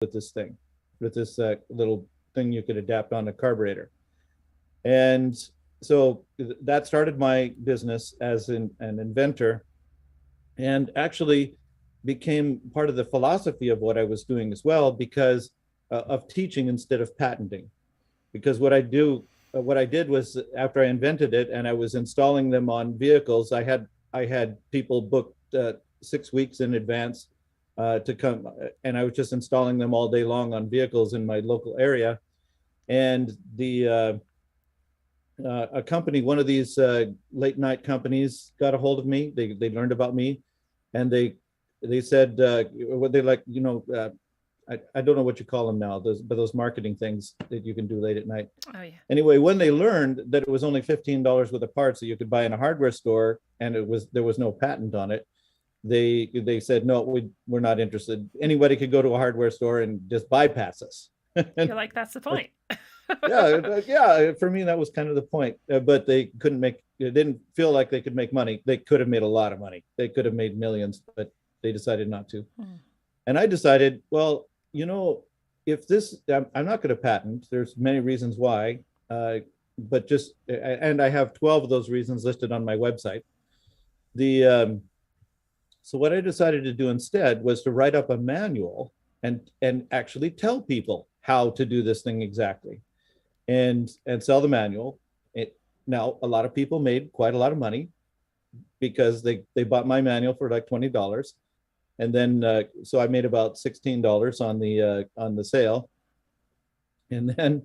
with this thing, with this little thing you could adapt on a carburetor. And so that started my business as an inventor, and actually became part of the philosophy of what I was doing as well, because of teaching instead of patenting. Because what I did was, after I invented it and I was installing them on vehicles, I had people booked 6 weeks in advance to come, and I was just installing them all day long on vehicles in my local area. And the a company, one of these late night companies, got a hold of me. They learned about me, and they said what they like, I don't know what you call them now, those marketing things that you can do late at night. Oh yeah. Anyway, when they learned that it was only $15 worth of parts that you could buy in a hardware store, and there was no patent on it, they said, no, we're not interested. Anybody could go to a hardware store and just bypass us. You're like, that's the point. Yeah. For me, that was kind of the point. But they couldn't make. It didn't feel like they could make money. They could have made a lot of money. They could have made millions, but they decided not to. And I decided, well, if this, I'm not going to patent. There's many reasons why, but and I have 12 of those reasons listed on my website. So what I decided to do instead was to write up a manual and actually tell people how to do this thing exactly, and sell the manual. Now, a lot of people made quite a lot of money because they bought my manual for like $20. And then, so I made about $16 on the sale. And then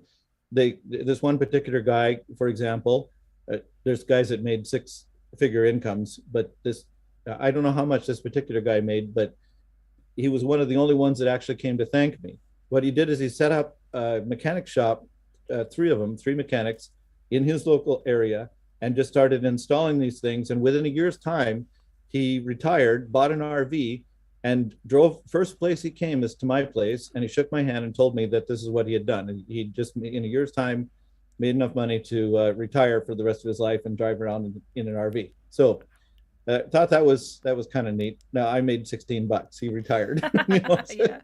this one particular guy, for example, there's guys that made six-figure incomes, but I don't know how much this particular guy made, but he was one of the only ones that actually came to thank me. What he did is he set up a mechanic shop, three mechanics in his local area, and just started installing these things. And within a year's time, he retired, bought an RV, and drove. First place he came is to my place, and he shook my hand and told me that this is what he had done. And he just, in a year's time, made enough money to retire for the rest of his life and drive around in an RV. So I thought that was kind of neat. Now, I made $16. He retired. Yeah.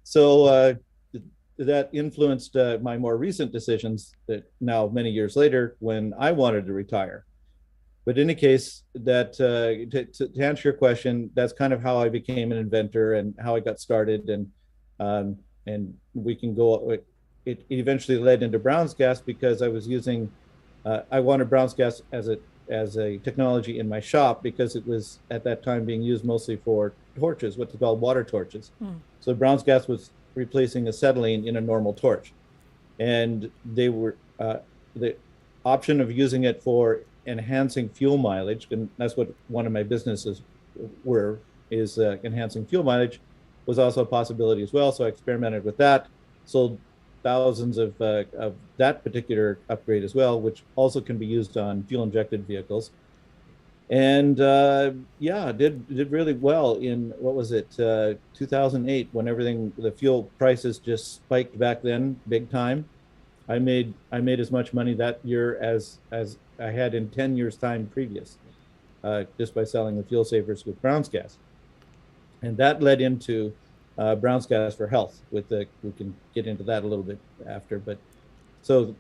So that influenced my more recent decisions, that now many years later, when I wanted to retire. But in any case, that to answer your question, that's kind of how I became an inventor and how I got started. And we can go. It eventually led into Brown's gas, because I was using. I wanted Brown's gas as a technology in my shop, because it was at that time being used mostly for torches, what they call water torches. So Brown's gas was replacing acetylene in a normal torch, and they were the option of using it for enhancing fuel mileage, and that's what one of my businesses is enhancing fuel mileage, was also a possibility as well. So I experimented with that, sold thousands of that particular upgrade as well, which also can be used on fuel injected vehicles. And did really well in, what was it, 2008, when the fuel prices just spiked back then, big time. I made as much money that year as I had in 10 years time previous, just by selling the fuel savers with Brown's gas. And that led into Brown's gas for health. We can get into that a little bit after, but so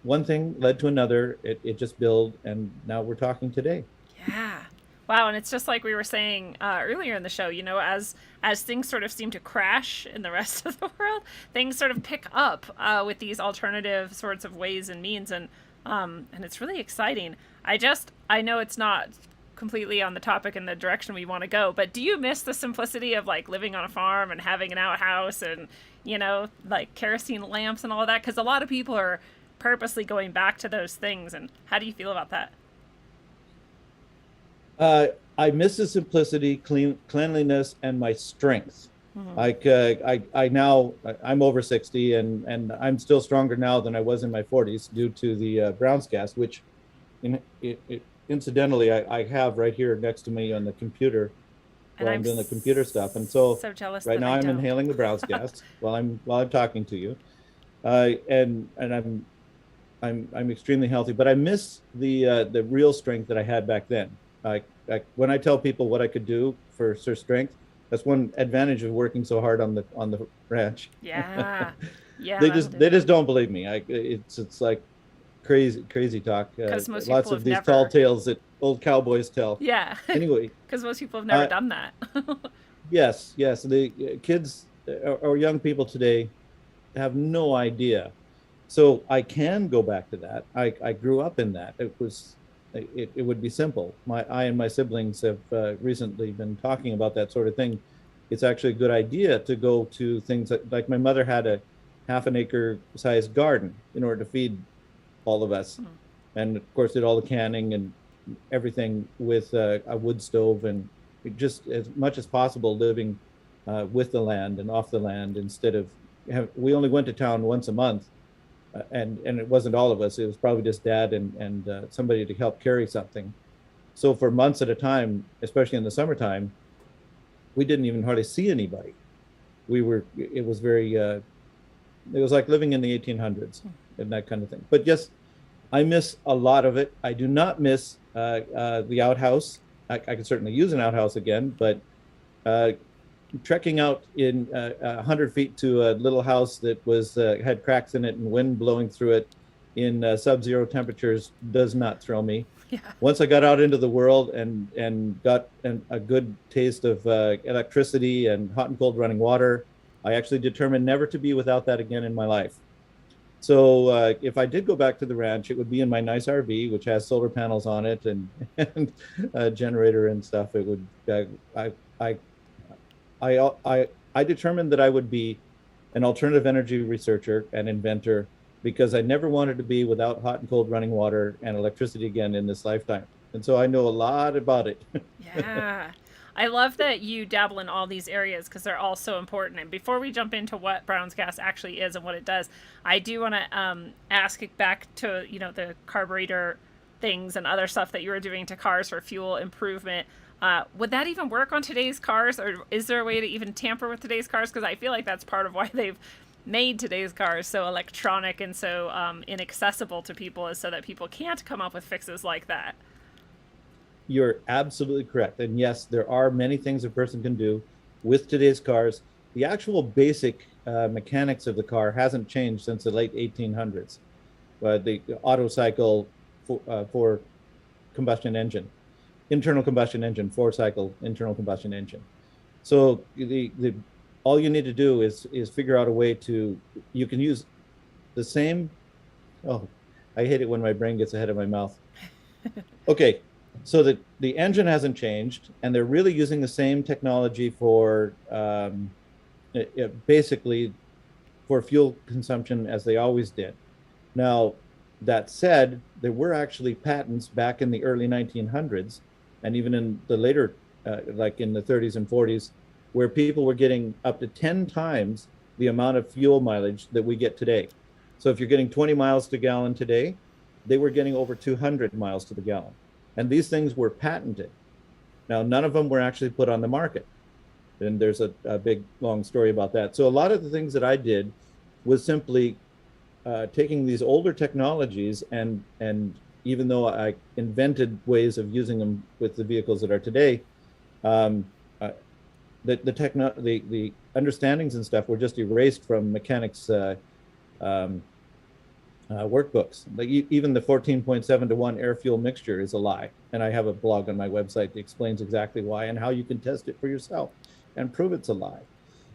one thing led to another. It just built, and now we're talking today. Yeah. Wow, and it's just like we were saying earlier in the show, as things sort of seem to crash in the rest of the world, things sort of pick up with these alternative sorts of ways and means, and it's really exciting. I know it's not completely on the topic and the direction we want to go, but do you miss the simplicity of like living on a farm and having an outhouse and, like kerosene lamps and all of that? Because a lot of people are purposely going back to those things, and how do you feel about that? I miss the simplicity, cleanliness, and my strength. Like I'm over 60, and I'm still stronger now than I was in my 40s due to the Brown's gas, which incidentally I have right here next to me on the computer while I'm doing the computer stuff. And so jealous right now I'm inhaling the Brown's gas while I'm talking to you, and I'm extremely healthy. But I miss the real strength that I had back then. Like when I tell people what I could do for strength, That's one advantage of working so hard on the ranch. Yeah. Yeah, they that'll just do they it. just don't believe me. It's like crazy talk. Because most Lots people of have these tall never. tales that old cowboys tell. Yeah. Anyway, Because most people have never uh, done that. yes, the kids or young people today have no idea. So I can go back to that. I grew up in that. It would be simple. I and my siblings have recently been talking about that sort of thing. It's actually a good idea to go to things like my mother had a half an acre sized garden in order to feed all of us, and of course did all the canning and everything with a wood stove, and just as much as possible living with the land and off the land instead of we only went to town once a month, and it wasn't all of us. It was probably just dad and somebody to help carry something. So for months at a time, especially in the summertime, we didn't even hardly see anybody. We were it was very it was like living in the 1800s and that kind of thing. But yes, I miss a lot of it. I do not miss the outhouse. I could certainly use an outhouse again, but uh, trekking out in 100 feet to a little house that was had cracks in it and wind blowing through it in sub-zero temperatures does not thrill me. Yeah. Once I got out into the world and got a good taste of electricity and hot and cold running water, I actually determined never to be without that again in my life. So if I did go back to the ranch, it would be in my nice RV, which has solar panels on it and a generator and stuff. It would I I determined that I would be an alternative energy researcher and inventor because I never wanted to be without hot and cold running water and electricity again in this lifetime. And so I know a lot about it. Yeah. I love that you dabble in all these areas because they're all so important. And before we jump into what Brown's gas actually is and what it does, I do want to ask back to the carburetor things and other stuff that you were doing to cars for fuel improvement. Would that even work on today's cars, or is there a way to even tamper with today's cars? Because I feel like that's part of why they've made today's cars so electronic and so inaccessible to people, is so that people can't come up with fixes like that. You're absolutely correct. And yes, there are many things a person can do with today's cars. The actual basic mechanics of the car hasn't changed since the late 1800s. The auto cycle for combustion engine, internal combustion engine, four cycle internal combustion engine. So the all you need to do is figure out a way to you can use the same. Oh, I hate it when my brain gets ahead of my mouth. Okay, so the engine hasn't changed, and they're really using the same technology for basically for fuel consumption as they always did. Now, that said, there were actually patents back in the early 1900s, and even in the later, like in the 30s and 40s, where people were getting up to 10 times the amount of fuel mileage that we get today. So if you're getting 20 miles to gallon today, they were getting over 200 miles to the gallon. And these things were patented. Now, none of them were actually put on the market. And there's a big, long story about that. So a lot of the things that I did was simply taking these older technologies and even though I invented ways of using them with the vehicles that are today, um, the understandings and stuff were just erased from mechanics um, workbooks. Like even the 14.7 to 1 air fuel mixture is a lie. And I have a blog on my website that explains exactly why and how you can test it for yourself and prove it's a lie.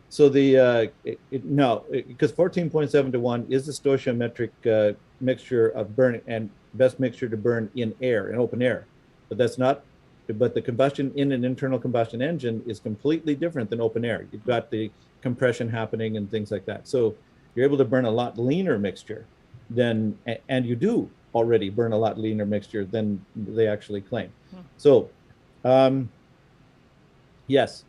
So because 14.7 to 1 is the stoichiometric mixture of burn and best mixture to burn in air, in open air. But that's not, but the combustion in an internal combustion engine is completely different than open air. You've got the compression happening and things like that. So you're able to burn a lot leaner mixture than, and you do already burn a lot leaner mixture than they actually claim. So, yes,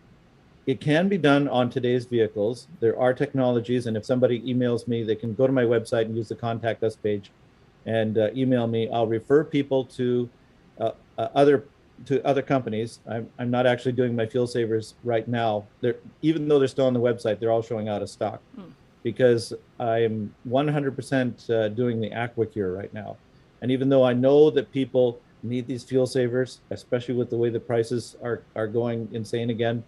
it can be done on today's vehicles. There are technologies, and if somebody emails me, they can go to my website and use the contact us page and email me. I'll refer people to other companies. I'm not actually doing my fuel savers right now. Even though they're still on the website, they're all showing out of stock because I'm 100% doing the AquaCure right now. And even though I know that people need these fuel savers, especially with the way the prices are going insane again,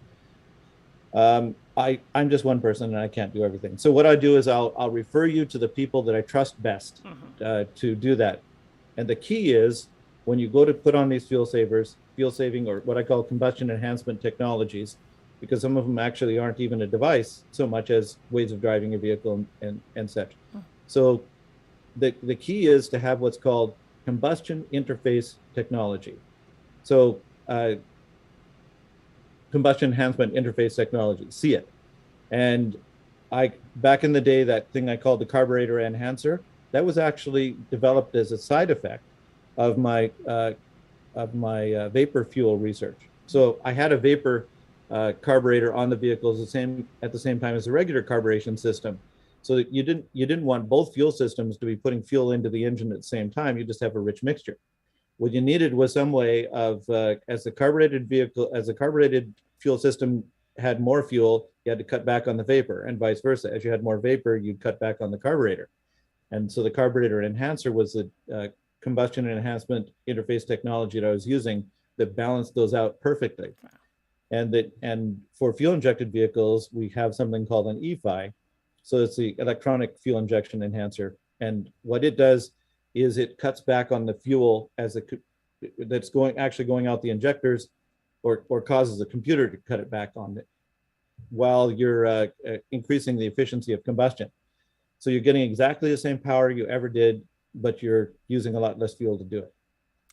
I'm just one person and I can't do everything. So what I do is I'll refer you to the people that I trust best Hmm. to do that. And the key is when you go to put on these fuel saving, or what I call combustion enhancement technologies, because some of them actually aren't even a device so much as ways of driving your vehicle and such. So the key is to have what's called combustion interface technology. So combustion enhancement interface technology, see it. And I back in the day, that thing I called the carburetor enhancer, that was actually developed as a side effect of my vapor fuel research. So I had a vapor carburetor on the vehicles at the same time as the regular carburation system. So that you didn't want both fuel systems to be putting fuel into the engine at the same time. You just have a rich mixture. What you needed was some way of as the carbureted fuel system had more fuel, you had to cut back on the vapor, and vice versa. As you had more vapor, you'd cut back on the carburetor. And so the carburetor enhancer was the combustion enhancement interface technology that I was using that balanced those out perfectly. And for fuel injected vehicles, we have something called an EFI. So it's the electronic fuel injection enhancer. And what it does is it cuts back on the fuel that's going out the injectors, or causes the computer to cut it back on it while you're increasing the efficiency of combustion. So you're getting exactly the same power you ever did, but you're using a lot less fuel to do it.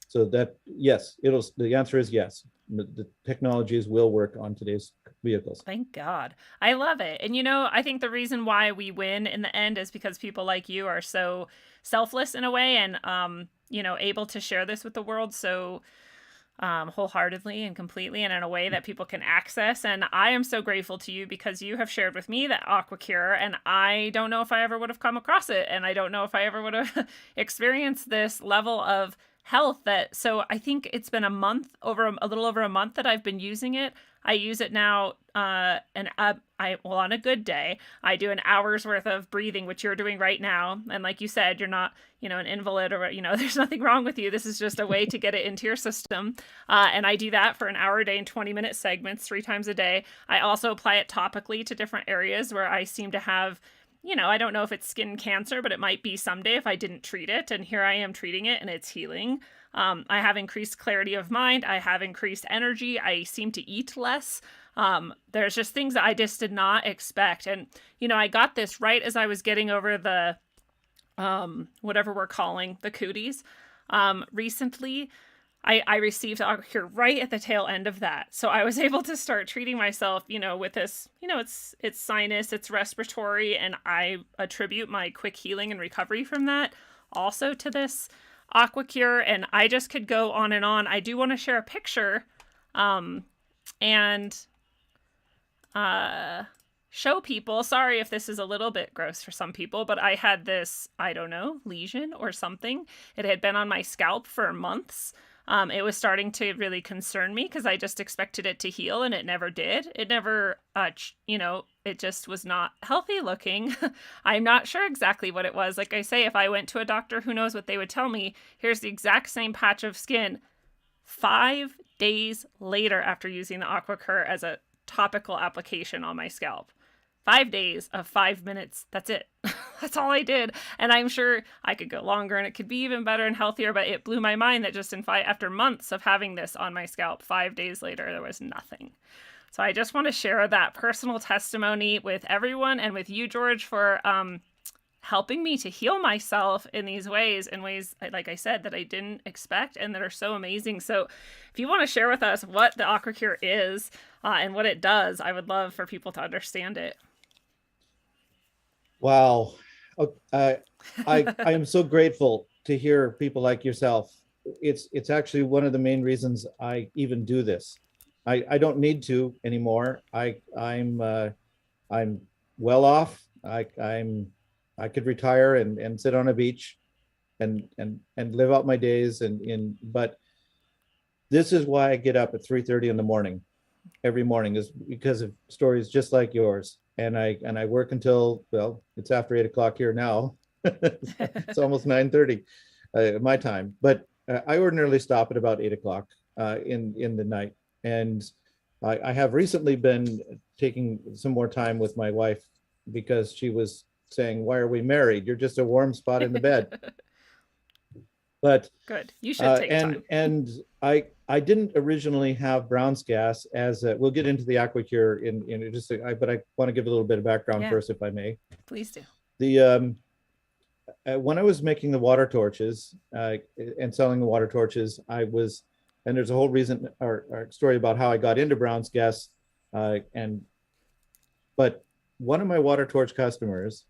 So that, yes, the answer is yes. The technologies will work on today's vehicles. Thank God. I love it. And I think the reason why we win in the end is because people like you are so selfless in a way, and able to share this with the world so wholeheartedly and completely, and in a way that people can access. And I am so grateful to you because you have shared with me that AquaCure, and I don't know if I ever would have come across it, and I don't know if I ever would have experienced this level of health. So I think it's been a little over a month that I've been using it. I use it now, and on a good day, I do an hour's worth of breathing, which you're doing right now. And like you said, you're not, an invalid, or there's nothing wrong with you. This is just a way to get it into your system. And I do that for an hour a day in 20-minute segments, 3 times a day. I also apply it topically to different areas where I seem to have, I don't know if it's skin cancer, but it might be someday if I didn't treat it. And here I am treating it, and it's healing. I have increased clarity of mind. I have increased energy. I seem to eat less. There's just things that I just did not expect. And, I got this right as I was getting over the, whatever we're calling the cooties. Recently, I received AquaCure right at the tail end of that. So I was able to start treating myself, with this, it's sinus, it's respiratory, and I attribute my quick healing and recovery from that also to this AquaCure. And I just could go on and on. I do want to share a picture, and show people. Sorry if this is a little bit gross for some people, but I had this, I don't know, lesion or something. It had been on my scalp for months. It was starting to really concern me because I just expected it to heal, and it never did. It never, it just was not healthy looking. I'm not sure exactly what it was. Like I say, if I went to a doctor, who knows what they would tell me. Here's the exact same patch of skin 5 days later after using the AquaCure as a topical application on my scalp. 5 days of 5 minutes. That's it. That's all I did. And I'm sure I could go longer and it could be even better and healthier, but it blew my mind that just after months of having this on my scalp, 5 days later, there was nothing. So I just want to share that personal testimony with everyone, and with you, George, for helping me to heal myself in these ways, like I said, that I didn't expect and that are so amazing. So if you want to share with us what the AquaCure is and what it does, I would love for people to understand it. Wow. I am so grateful to hear people like yourself. It's actually one of the main reasons I even do this. I don't need to anymore. I'm well off. I could retire and sit on a beach and live out my days, but this is why I get up at 3:30 in the morning every morning, is because of stories just like yours. And I work until, well, it's after 8 o'clock here now. It's almost 9:30 my time, but I ordinarily stop at about 8 o'clock in the night. And I have recently been taking some more time with my wife because she was saying, "Why are we married? You're just a warm spot in the bed." But Good. You should take time. I didn't originally have Brown's gas as we'll get into the AquaCure in just but I want to give a little bit of background Yeah, first, if I may. please do. The When I was making the water torches and selling the water torches, I was, and there's a whole reason or story about how I got into Brown's gas, and but one of my water torch customers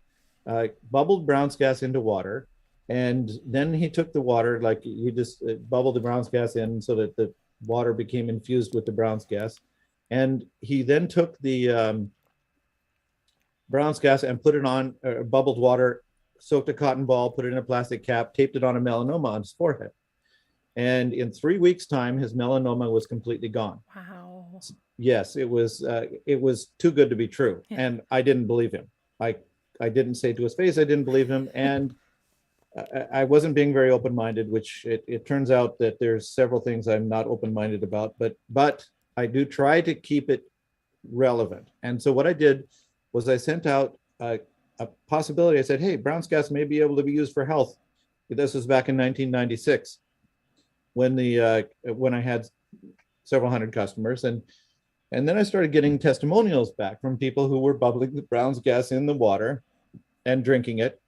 bubbled Brown's gas into water, and then he took the water, like he just bubbled the Brown's gas in so that the water became infused with the Brown's gas, and he then took the Brown's gas and put it on bubbled water, soaked a cotton ball, put it in a plastic cap, taped it on a melanoma on his forehead. And in 3 weeks' time, his melanoma was completely gone. Wow. Yes, it was too good to be true. Yeah. And I didn't believe him. I didn't say to his face, I didn't believe him. And I wasn't being very open-minded, which it turns out that there's several things I'm not open-minded about, but I do try to keep it relevant. And so what I did was I sent out a possibility. I said, hey, Brown's gas may be able to be used for health. This was back in 1996 when I had several hundred customers. And then I started getting testimonials back from people who were bubbling the Brown's gas in the water and drinking it.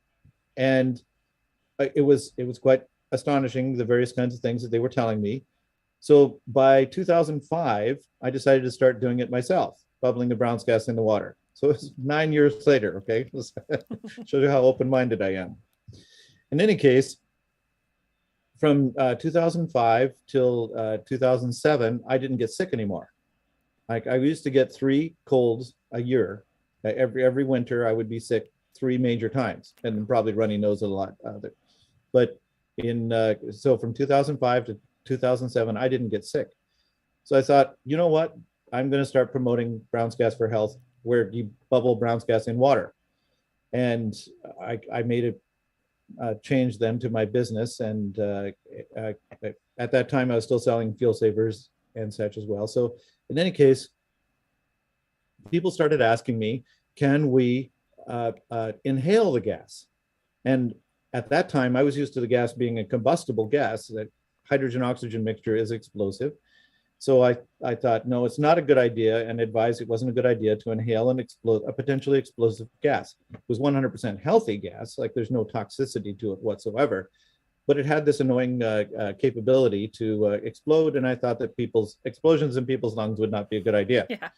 And it was quite astonishing, the various kinds of things that they were telling me. So by 2005, I decided to start doing it myself, bubbling the Brown's gas in the water. So it's 9 years later, okay? Shows you how open-minded I am. In any case, from 2005 till 2007, I didn't get sick anymore. Like I used to get 3 colds a year. Every winter, I would be sick 3 major times, and probably runny nose a lot. But so from 2005 to 2007, I didn't get sick. So I thought, you know what? I'm going to start promoting Brown's Gas for Health, where you bubble Brown's gas in water. And I made a change then to my business. And at that time, I was still selling fuel savers and such as well. So in any case, people started asking me, can we inhale the gas? And at that time, I was used to the gas being a combustible gas. That hydrogen-oxygen mixture is explosive. So I thought, no, it's not a good idea, and advised it wasn't a good idea to inhale a potentially explosive gas. It was 100% healthy gas, like there's no toxicity to it whatsoever, but it had this annoying capability to explode, and I thought that explosions in people's lungs would not be a good idea. Yeah.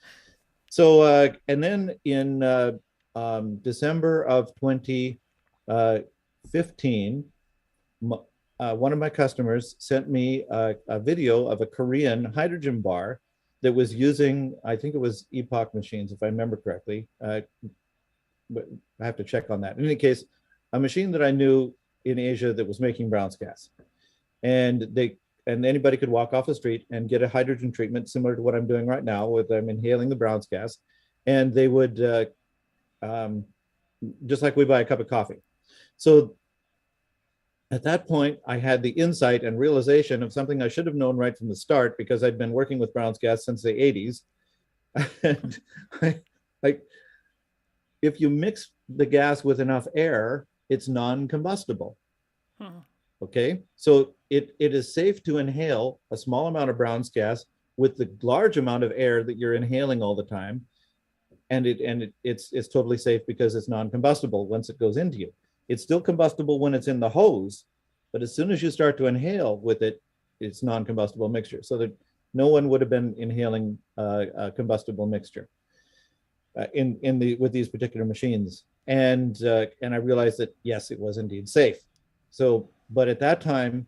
So, and then in December of 2015, one of my customers sent me a video of a Korean hydrogen bar that was using, I think it was Epoch machines, if I remember correctly. But I have to check on that. In any case, a machine that I knew in Asia that was making Brown's gas. And anybody could walk off the street and get a hydrogen treatment similar to what I'm doing right now, with I'm inhaling the Brown's gas. And they would, just like we buy a cup of coffee. So at that point, I had the insight and realization of something I should have known right from the start, because I'd been working with Brown's gas since the 80s. And if you mix the gas with enough air, it's non-combustible. Okay, so it is safe to inhale a small amount of Brown's gas with the large amount of air that you're inhaling all the time, and it's totally safe because it's non-combustible once it goes into you. It's still combustible when it's in the hose, but as soon as you start to inhale with it, it's non-combustible mixture. So that no one would have been inhaling a combustible mixture with these particular machines. And I realized that yes, it was indeed safe. So, but at that time,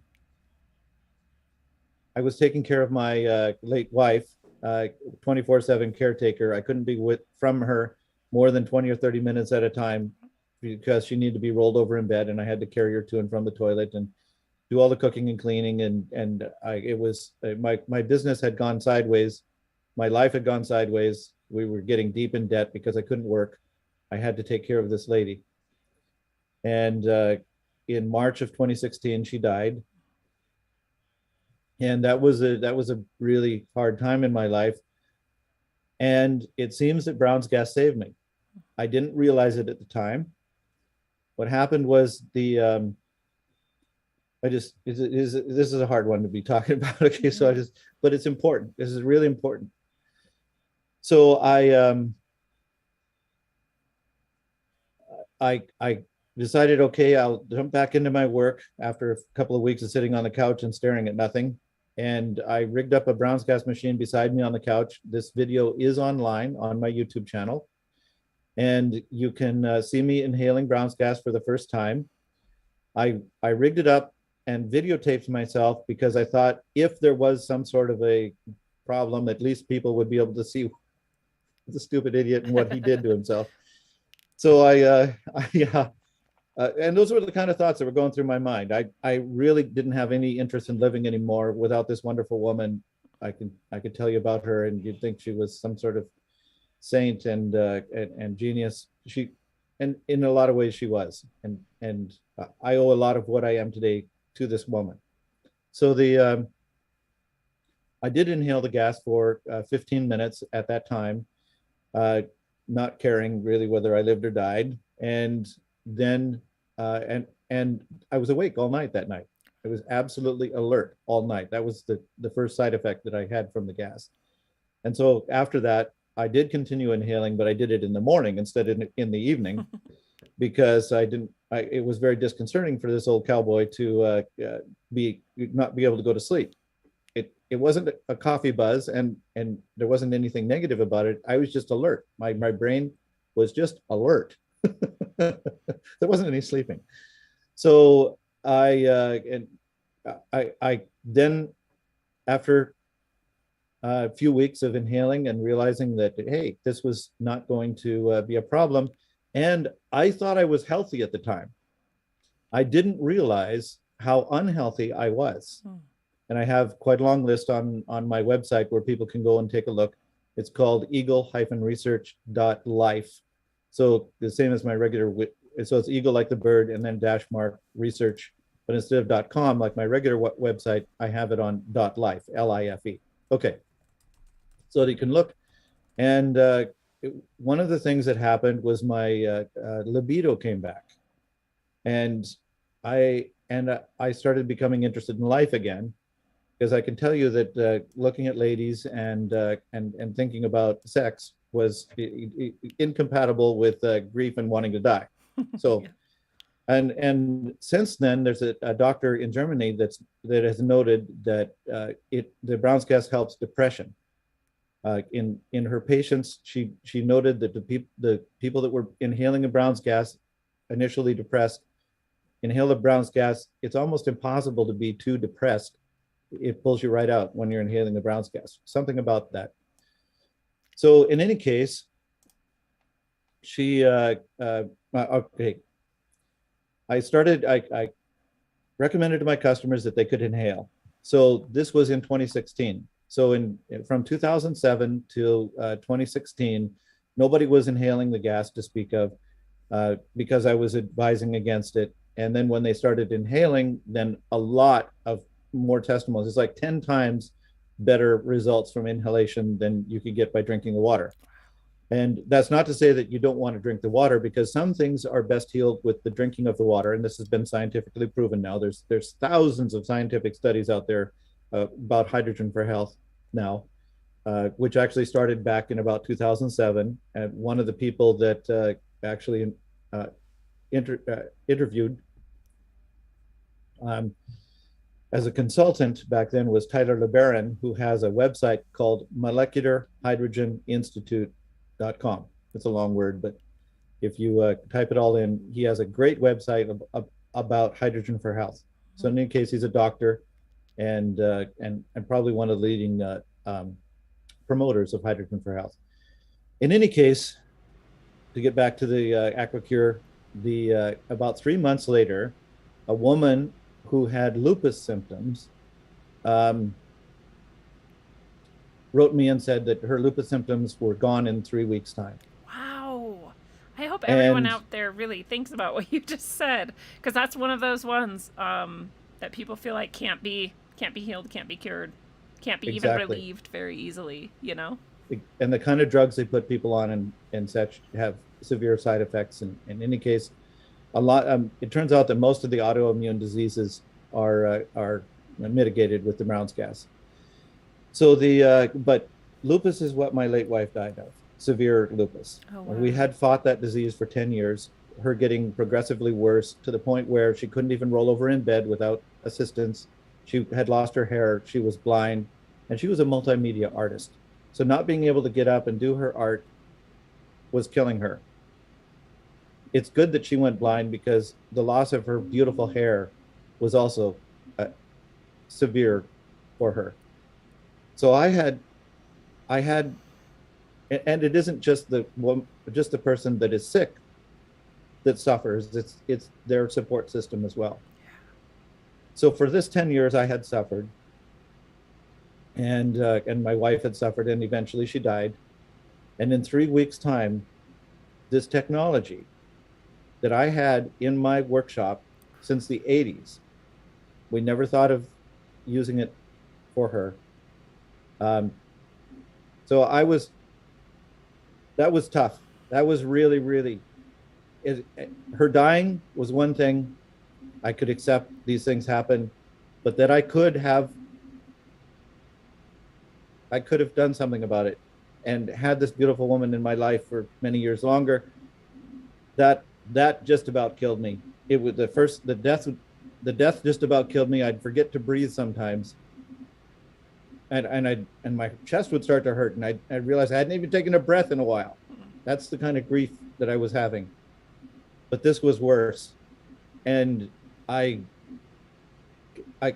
I was taking care of my late wife, 24/7 caretaker. I couldn't be from her more than 20 or 30 minutes at a time, because she needed to be rolled over in bed, and I had to carry her to and from the toilet and do all the cooking and cleaning. And it was my business had gone sideways. My life had gone sideways. We were getting deep in debt because I couldn't work. I had to take care of this lady. And in March of 2016, she died. And that was a really hard time in my life. And it seems that Brown's gas saved me. I didn't realize it at the time. What happened was this is a hard one to be talking about. Okay, so but it's important. This is really important. So I decided, okay, I'll jump back into my work after a couple of weeks of sitting on the couch and staring at nothing. And I rigged up a Brown's gas machine beside me on the couch. This video is online on my YouTube channel. And you can see me inhaling Brown's gas for the first time. I rigged it up and videotaped myself because I thought if there was some sort of a problem, at least people would be able to see the stupid idiot and what he did to himself. So and those were the kind of thoughts that were going through my mind. I really didn't have any interest in living anymore without this wonderful woman. I could tell you about her, and you'd think she was some sort of saint and genius. And in a lot of ways she was, and I owe a lot of what I am today to this woman. So I did inhale the gas for 15 minutes at that time, not caring really whether I lived or died. And then and I was awake all night that night. I was absolutely alert all night. That was the first side effect that I had from the gas. And so after that, I did continue inhaling, but I did it in the morning instead of in the evening because it was very disconcerting for this old cowboy to not be able to go to sleep. It wasn't a coffee buzz, and there wasn't anything negative about it. I was just alert. My brain was just alert. There wasn't any sleeping. So I then, after a few weeks of inhaling and realizing that, hey, this was not going to be a problem. And I thought I was healthy at the time. I didn't realize how unhealthy I was. And I have quite a long list on my website where people can go and take a look. It's called eagle-research.life. So the same as my regular, so it's eagle like the bird and then dash mark research. But instead of .com, like my regular website, I have it on .life, L-I-F-E. Okay. So that you can look. And one of the things that happened was my libido came back. And I started becoming interested in life again, because I can tell you that looking at ladies and thinking about sex was incompatible with grief and wanting to die. So, yeah. And since then, there's a doctor in Germany that has noted that the Brown's gas helps depression. In her patients, she noted that the people that were inhaling the Brown's gas, initially depressed, inhale the Brown's gas, it's almost impossible to be too depressed. It pulls you right out when you're inhaling the Brown's gas. Something about that. So in any case, she okay. I recommended to my customers that they could inhale. So this was in 2016. So from 2007 to 2016, nobody was inhaling the gas to speak of, because I was advising against it. And then when they started inhaling, then a lot of more testimonials. It's like 10 times better results from inhalation than you could get by drinking the water. And that's not to say that you don't want to drink the water, because some things are best healed with the drinking of the water. And this has been scientifically proven now. There's thousands of scientific studies out there about hydrogen for health now, which actually started back in about 2007. And one of the people that actually interviewed as a consultant back then was Tyler LeBaron, who has a website called molecularhydrogeninstitute.com. It's a long word, but if you type it all in, he has a great website about hydrogen for health. So in any case, he's a doctor and probably one of the leading promoters of hydrogen for health. In any case, to get back to the AquaCure, about 3 months later, a woman who had lupus symptoms wrote me and said that her lupus symptoms were gone in 3 weeks' time. Wow. I hope everyone out there really thinks about what you just said, because that's one of those ones that people feel like can't be healed, can't be cured, can't be even relieved very easily, you know? and the kind of drugs they put people on and such have severe side effects. And in any case, a lot. It turns out that most of the autoimmune diseases are mitigated with the Brown's gas. So but lupus is what my late wife died of, severe lupus. Oh We wow. had fought that disease for 10 years, her getting progressively worse to the point where she couldn't even roll over in bed without assistance. She had lost her hair, she was blind, and she was a multimedia artist. So not being able to get up and do her art was killing her. It's good that she went blind because the loss of her beautiful hair was also uh, severe for her. So I had, and it isn't just just the person that is sick that suffers. It's their support system as well. So for this 10 years, I had suffered, and my wife had suffered, and eventually she died. And in 3 weeks' time, this technology that I had in my workshop since the 80s, we never thought of using it for her. Um, so that was tough. That was really, really, it, her dying was one thing. I could accept these things happen, but that I could have done something about it and had this beautiful woman in my life for many years longer. That that just about killed me. It was the death just about killed me. I'd forget to breathe sometimes, and my chest would start to hurt, and I realized I hadn't even taken a breath in a while. That's the kind of grief that I was having. But this was worse, and I I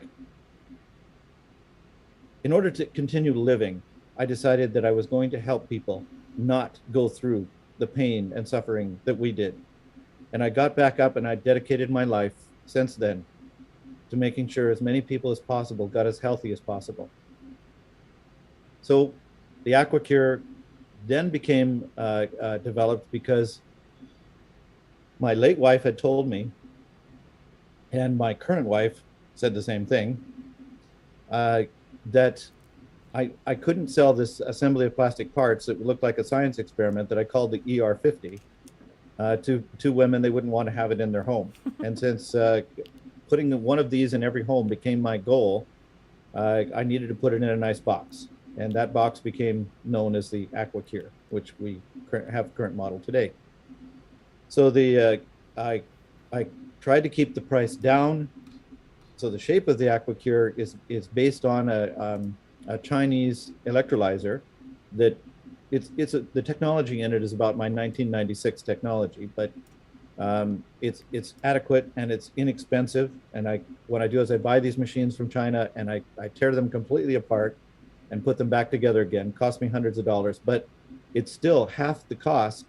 in order to continue living, I decided that I was going to help people not go through the pain and suffering that we did. And I got back up and I dedicated my life since then to making sure as many people as possible got as healthy as possible. So the AquaCure then became developed because my late wife had told me, and my current wife said the same thing, that I couldn't sell this assembly of plastic parts that looked like a science experiment that I called the ER50 to women. They wouldn't want to have it in their home. And since putting one of these in every home became my goal, I needed to put it in a nice box. And that box became known as the AquaCure, which we have current model today. So I tried to keep the price down. So the shape of the AquaCure is based on a Chinese electrolyzer that the technology in it is about my 1996 technology, but it's adequate and it's inexpensive. And what I do is I buy these machines from China and I tear them completely apart and put them back together again. Cost me hundreds of dollars, but it's still half the cost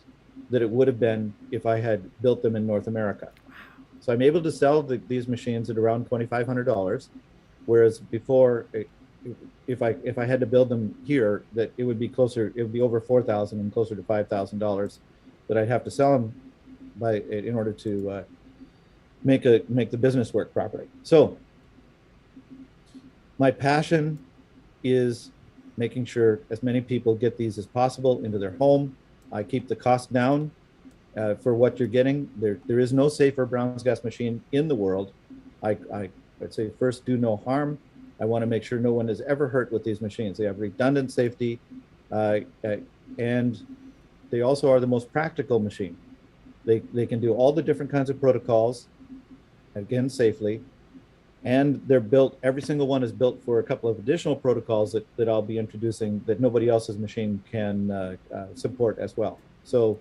that it would have been if I had built them in North America. So I'm able to sell these machines at around $2,500, whereas before, if I had to build them here, that it would be over $4,000 and closer to $5,000 that I'd have to sell them in order to make the business work properly. So my passion is making sure as many people get these as possible into their home. I keep the cost down for what you're getting. There is no safer Brown's gas machine in the world. I'd say first, do no harm. I want to make sure no one is ever hurt with these machines. They have redundant safety, and they also are the most practical machine. They can do all the different kinds of protocols, again, safely. And they're built, every single one is built for a couple of additional protocols that I'll be introducing that nobody else's machine can support as well. So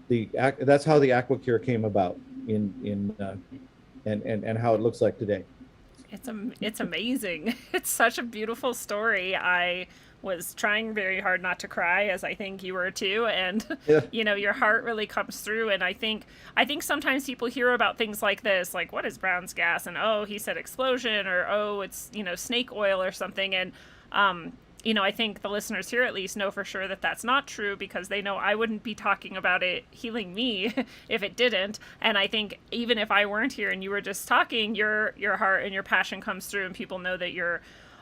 that's how the AquaCure came about and how it looks like today. It's amazing. It's such a beautiful story. I was trying very hard not to cry, as I think you were too, and Yeah. your heart really comes through. And I think sometimes people hear about things like this, like what is Brown's gas, and oh, he said explosion, or oh, it's snake oil or something, and I think the listeners here at least know for sure that that's not true, because they know I wouldn't be talking about it healing me if it didn't. And I think even if I weren't here and you were just talking, your heart and your passion comes through, and people know that you're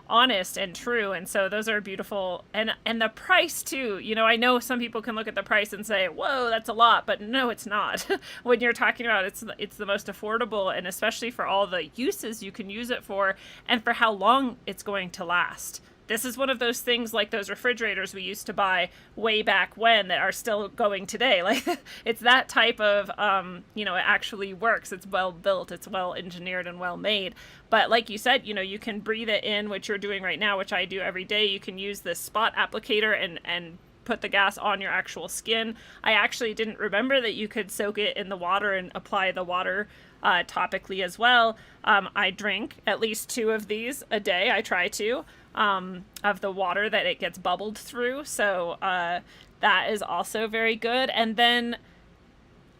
honest and true. And so those are beautiful. And the price too, I know some people can look at the price and say, whoa, that's a lot, but no, it's not. When you're talking about it's the most affordable, and especially for all the uses you can use it for, and for how long it's going to last. This is one of those things, like those refrigerators we used to buy way back when, that are still going today. Like, it's that type of, it actually works. It's well built, it's well engineered and well made. But like you said, you can breathe it in, which you're doing right now, which I do every day. You can use this spot applicator and put the gas on your actual skin. I actually didn't remember that you could soak it in the water and apply the water topically as well. I drink at least 2 of these a day. I try to, of the water that it gets bubbled through. So that is also very good. And then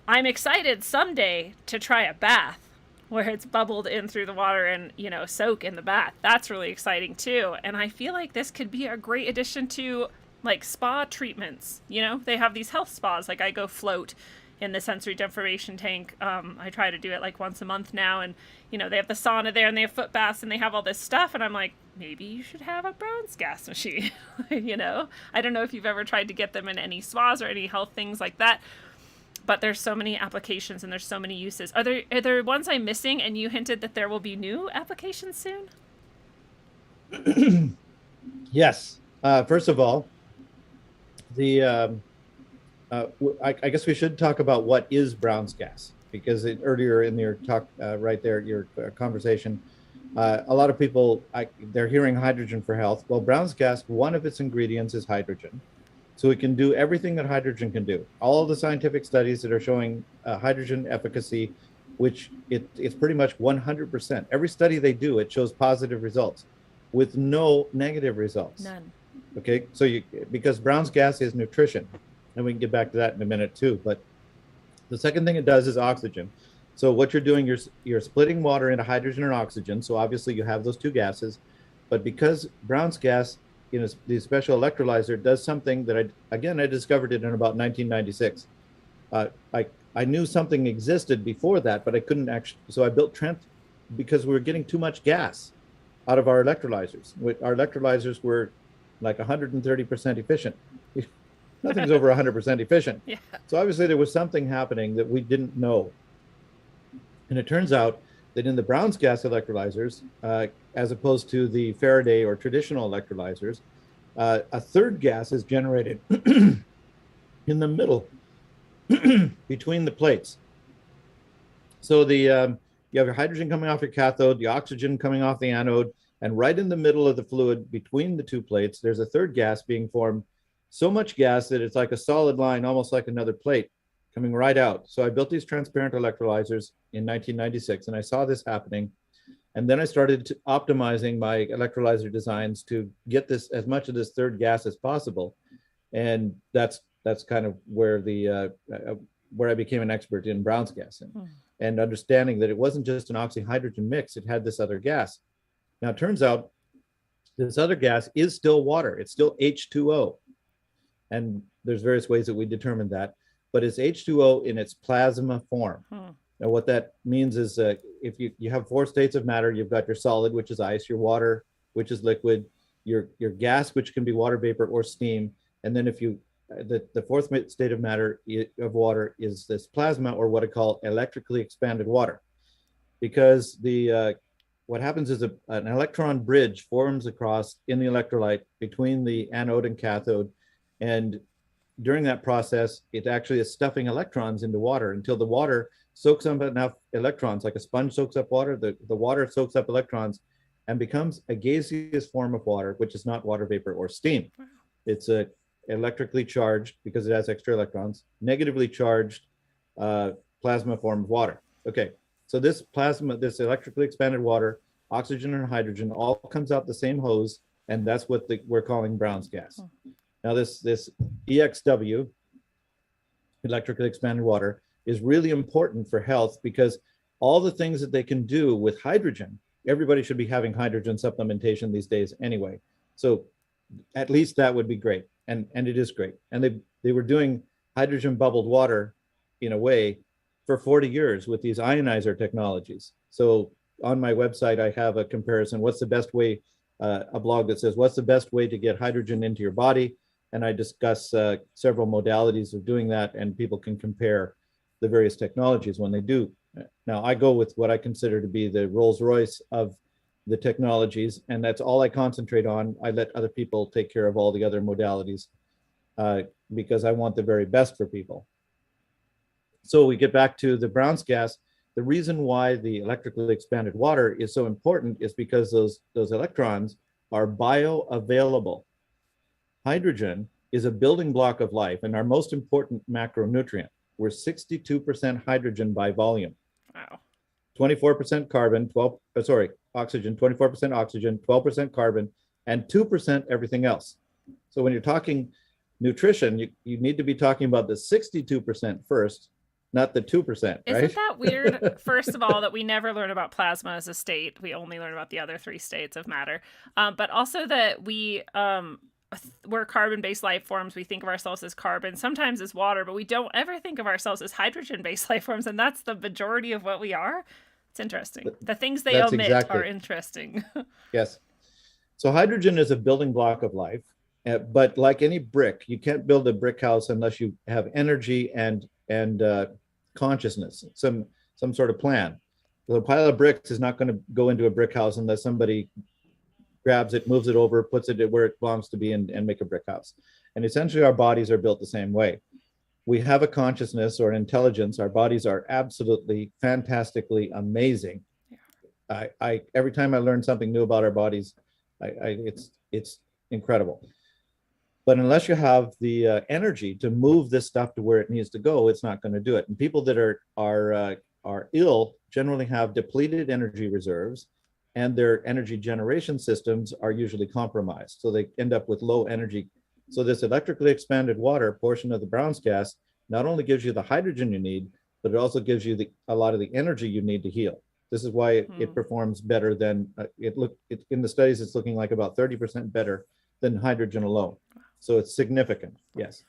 I'm excited someday to try a bath where it's bubbled in through the water and, soak in the bath. That's really exciting too. And I feel like this could be a great addition to like spa treatments. They have these health spas. Like, I go float in the sensory deprivation tank. I try to do it like once a month now, and they have the sauna there, and they have foot baths, and they have all this stuff, and I'm like, maybe you should have a Brown's gas machine. I don't know if you've ever tried to get them in any spas or any health things like that, but there's so many applications and there's so many uses. Are there ones I'm missing? And you hinted that there will be new applications soon. Yes. First of all, the I guess we should talk about what is Brown's gas, because earlier in your talk, right there, your conversation, a lot of people, they're hearing hydrogen for health. Well, Brown's gas, one of its ingredients is hydrogen. So it can do everything that hydrogen can do. All of the scientific studies that are showing hydrogen efficacy, which it's pretty much 100%. Every study they do, it shows positive results with no negative results. None. Okay, so because Brown's gas is nutrition, and we can get back to that in a minute too. But the second thing it does is oxygen. So what you're doing, you're splitting water into hydrogen and oxygen. So obviously you have those 2 gases, but because Brown's gas, the special electrolyzer does something that I discovered it in about 1996. I knew something existed before that, but I couldn't actually. So I built Trent because we were getting too much gas out of our electrolyzers. Our electrolyzers were like 130% efficient. Nothing's over 100% efficient. Yeah. So obviously there was something happening that we didn't know. And it turns out that in the Brown's gas electrolyzers, as opposed to the Faraday or traditional electrolyzers, a third gas is generated in the middle between the plates. So you have your hydrogen coming off your cathode, the oxygen coming off the anode, and right in the middle of the fluid between the 2 plates, there's a third gas being formed. So much gas that it's like a solid line, almost like another plate coming right out. So I built these transparent electrolyzers in 1996, and I saw this happening. And then I started optimizing my electrolyzer designs to get this as much of this third gas as possible. And that's kind of where where I became an expert in Brown's gas and understanding that it wasn't just an oxyhydrogen mix, it had this other gas. Now it turns out this other gas is still water. It's still H2O. And there's various ways that we determine that, but it's H2O in its plasma form. Now what that means is if you have 4 states of matter, you've got your solid, which is ice, your water, which is liquid, your gas, which can be water vapor or steam. And then if the 4th state of matter of water is this plasma, or what I call electrically expanded water. Because what happens is an electron bridge forms across in the electrolyte between the anode and cathode. And during that process, it actually is stuffing electrons into water until the water soaks up enough electrons, like a sponge soaks up water. The water soaks up electrons and becomes a gaseous form of water, which is not water vapor or steam. It's electrically charged, because it has extra electrons, negatively charged plasma form of water. Okay, so this plasma, this electrically expanded water, oxygen and hydrogen, all comes out the same hose, and that's what we're calling Brown's gas. Now this EXW, electrically expanded water, is really important for health, because all the things that they can do with hydrogen, everybody should be having hydrogen supplementation these days anyway. So at least that would be great. And it is great. And they were doing hydrogen bubbled water in a way for 40 years with these ionizer technologies. So on my website, I have a comparison. What's the best way a blog that says, what's the best way to get hydrogen into your body? And I discuss several modalities of doing that, and people can compare the various technologies when they do. Now, I go with what I consider to be the Rolls Royce of the technologies, and that's all I concentrate on. I let other people take care of all the other modalities because I want the very best for people. So we get back to the Brown's gas. The reason why the electrically expanded water is so important is because those electrons are bioavailable. Hydrogen is a building block of life and our most important macronutrient. We're 62% hydrogen by volume. Wow. 24% carbon, oxygen, 24% oxygen, 12% carbon, and 2% everything else. So when you're talking nutrition, you need to be talking about the 62% first, not the 2%, right? Isn't that weird, first of all, that we never learn about plasma as a state? We only learn about the other three states of matter. But also that we're carbon-based life forms. We think of ourselves as carbon, sometimes as water, but we don't ever think of ourselves as hydrogen-based life forms, and that's the majority of what we are. It's interesting. The things they omit are interesting. Yes. So hydrogen is a building block of life, but like any brick, you can't build a brick house unless you have energy and consciousness, some sort of plan. So a pile of bricks is not going to go into a brick house unless somebody grabs it, moves it over, puts it where it belongs to be, and make a brick house. And essentially our bodies are built the same way. We have a consciousness or an intelligence. Our bodies are absolutely fantastically amazing. I every time I learn something new about our bodies, it's incredible. But unless you have the energy to move this stuff to where it needs to go, it's not going to do it. And people that are ill generally have depleted energy reserves, and their energy generation systems are usually compromised. So they end up with low energy. So this electrically expanded water portion of the Brown's gas not only gives you the hydrogen you need, but it also gives you a lot of the energy you need to heal. This is why it performs better than in the studies. It's looking like about 30% better than hydrogen alone. So it's significant. Yes.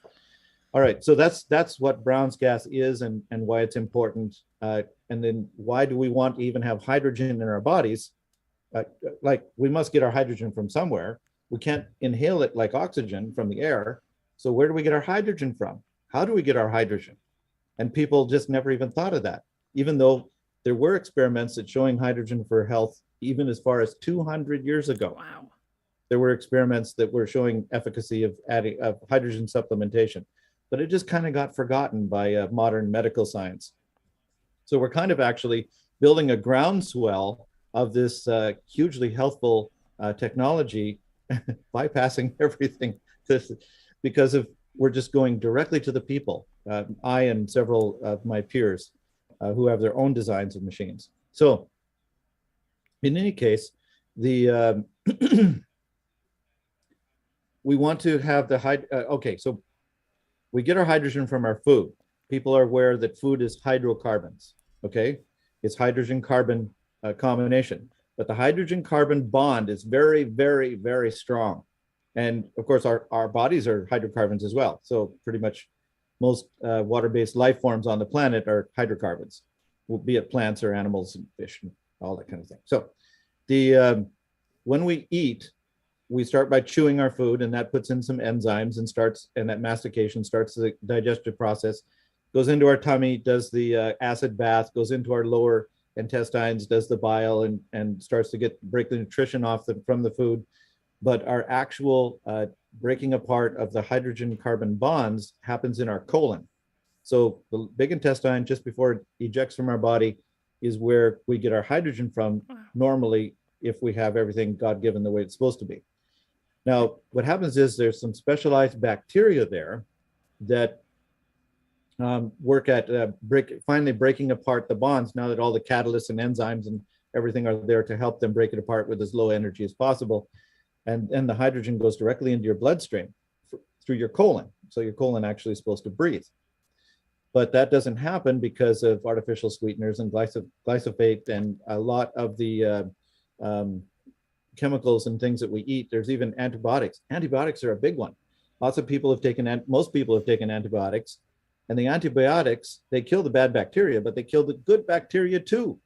All right. So that's what Brown's gas is and why it's important. And then why do we want to even have hydrogen in our bodies? Like we must get our hydrogen from somewhere. We can't inhale it like oxygen from the air. So where do we get our hydrogen from? How do we get our hydrogen? And people just never even thought of that, even though there were experiments that showing hydrogen for health even as far as 200 years ago. Wow. There were experiments that were showing efficacy of hydrogen supplementation, but it just kind of got forgotten by modern medical science. So we're kind of actually building a groundswell of this hugely healthful technology, bypassing everything because we're just going directly to the people. I and several of my peers who have their own designs of machines. So in any case, we want to have the so we get our hydrogen from our food. People are aware that food is hydrocarbons, okay? It's hydrogen carbon combination, but the hydrogen carbon bond is very, very, very strong. And of course, our bodies are hydrocarbons as well. So pretty much most water-based life forms on the planet are hydrocarbons, be it plants or animals and fish and all that kind of thing. So when we eat, we start by chewing our food, and that puts in some enzymes and that mastication starts the digestive process, goes into our tummy, does the acid bath, goes into our lower intestines, does the bile, and starts to break the nutrition off from the food. But our actual breaking apart of the hydrogen carbon bonds happens in our colon. So the big intestine, just before it ejects from our body, is where we get our hydrogen from normally if we have everything God-given the way it's supposed to be. Now, what happens is there's some specialized bacteria there that work at finally breaking apart the bonds now that all the catalysts and enzymes and everything are there to help them break it apart with as low energy as possible. And the hydrogen goes directly into your bloodstream through your colon. So your colon actually is supposed to breathe. But that doesn't happen because of artificial sweeteners and glyphosate and a lot of the chemicals and things that we eat. There's even antibiotics. Antibiotics are a big one. Most people have taken antibiotics, and the antibiotics, they kill the bad bacteria, but they kill the good bacteria too.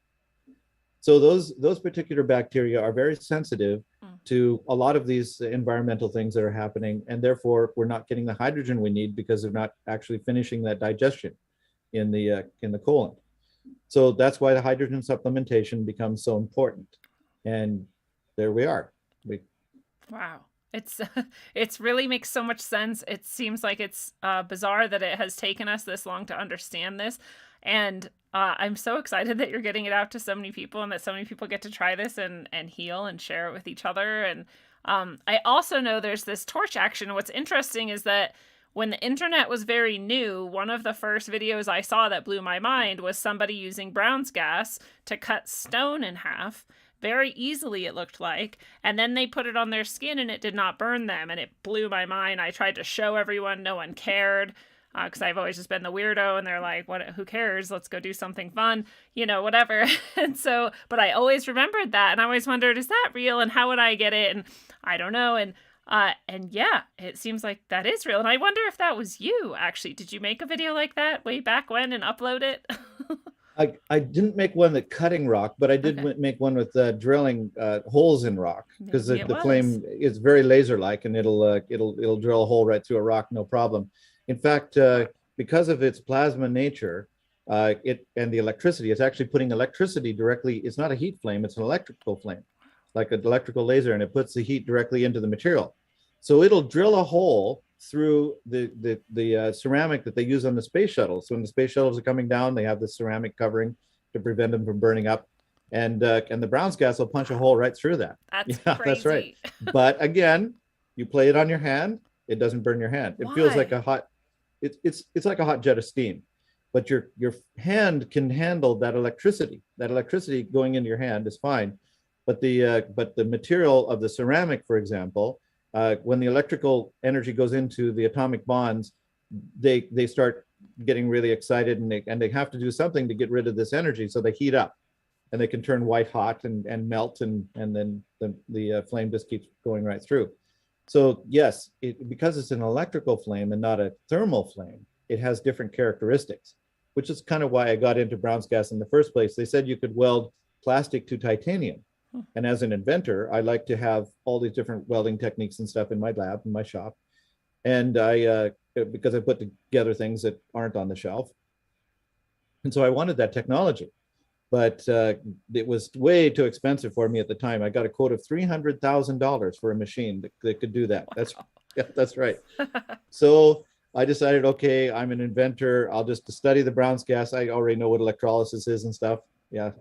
So those particular bacteria are very sensitive to a lot of these environmental things that are happening, and therefore we're not getting the hydrogen we need because they're not actually finishing that digestion in the colon. So that's why the hydrogen supplementation becomes so important. And there we are. Wow. It's it's really makes so much sense. It seems like it's bizarre that it has taken us this long to understand this, and I'm so excited that you're getting it out to so many people and that so many people get to try this and heal and share it with each other. And I also know there's this torch action. What's interesting is that when the internet was very new, one of the first videos I saw that blew my mind was somebody using Brown's gas to cut stone in half very easily, it looked like, and then they put it on their skin and it did not burn them, and it blew my mind. I tried to show everyone, no one cared, because I've always just been the weirdo, and they're like, what, who cares, let's go do something fun, whatever. And so, but I always remembered that, and I always wondered, is that real, and how would I get it? And I don't know. And yeah, it seems like that is real, and I wonder if that was you. Actually, did you make a video like that way back when and upload it? I didn't make one that cutting rock, but I did make one with drilling holes in rock, because the flame is very laser-like, and it'll drill a hole right through a rock, no problem. In fact, because of its plasma nature, it and the electricity, it's actually putting electricity directly. It's not a heat flame; it's an electrical flame, like an electrical laser, and it puts the heat directly into the material. So it'll drill a hole through the ceramic that they use on the space shuttles. So when the space shuttles are coming down, they have this ceramic covering to prevent them from burning up, and the Brown's gas will punch a hole right through that. That's crazy. That's right. But again, you play it on your hand, it doesn't burn your hand. It feels like a hot. It's like a hot jet of steam, but your hand can handle that electricity. That electricity going into your hand is fine, but the material of the ceramic, for example. When the electrical energy goes into the atomic bonds, they start getting really excited, and they have to do something to get rid of this energy. So they heat up, and they can turn white hot and melt, and then the flame just keeps going right through. So yes, because it's an electrical flame and not a thermal flame, it has different characteristics, which is kind of why I got into Brown's gas in the first place. They said you could weld plastic to titanium. And as an inventor, I like to have all these different welding techniques and stuff in my lab, in my shop. And because I put together things that aren't on the shelf. And so I wanted that technology, but it was way too expensive for me at the time. I got a quote of $300,000 for a machine that could do that. That's right. So I decided, okay, I'm an inventor. I'll just study the Brown's gas. I already know what electrolysis is and stuff. Yeah,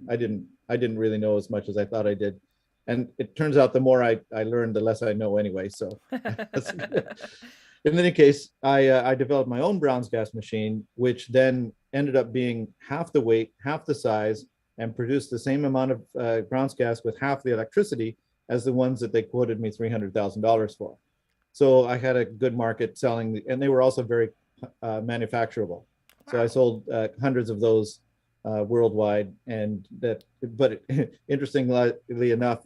I didn't really know as much as I thought I did. And it turns out the more I learned, the less I know anyway. So in any case, I developed my own Brown's gas machine, which then ended up being half the weight, half the size, and produced the same amount of Brown's gas with half the electricity as the ones that they quoted me $300,000 for. So I had a good market selling, and they were also very manufacturable. So I sold hundreds of those worldwide, but interestingly enough,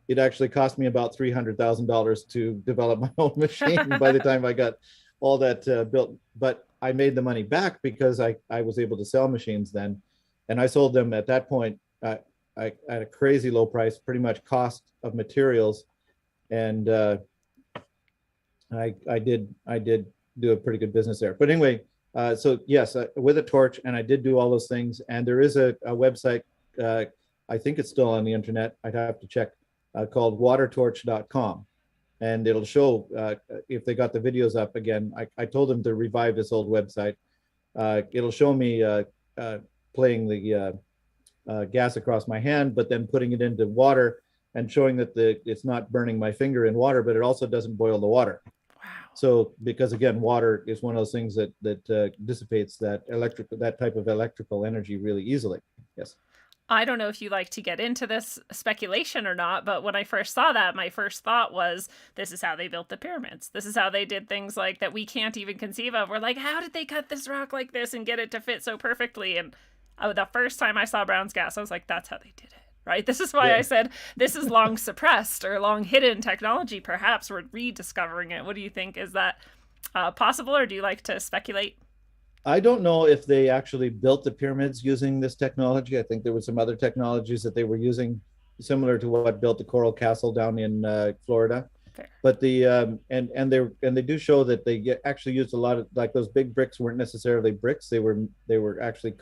it actually cost me about $300,000 to develop my own machine by the time I got all that built. But I made the money back because I was able to sell machines then, and I sold them at that point at a crazy low price, pretty much cost of materials, and I did do a pretty good business there. But anyway. So yes, with a torch, and I did do all those things. And there is a website, I think it's still on the internet, I'd have to check, called watertorch.com. And it'll show, if they got the videos up again, I told them to revive this old website. It'll show me playing the gas across my hand, but then putting it into water and showing that it's not burning my finger in water, but it also doesn't boil the water. So, because again, water is one of those things that dissipates that type of electrical energy really easily. Yes. I don't know if you like to get into this speculation or not, but when I first saw that, my first thought was, this is how they built the pyramids. This is how they did things like that we can't even conceive of. We're like, how did they cut this rock like this and get it to fit so perfectly? And the first time I saw Brown's gas, I was like, that's how they did it. Right? This is why I said this is long suppressed or long hidden technology. Perhaps we're rediscovering it. What do you think? Is that possible, or do you like to speculate? I don't know if they actually built the pyramids using this technology. I think there were some other technologies that they were using similar to what built the Coral Castle down in Florida. Fair. But they do show that actually used a lot of, like, those big bricks weren't necessarily bricks. They were actually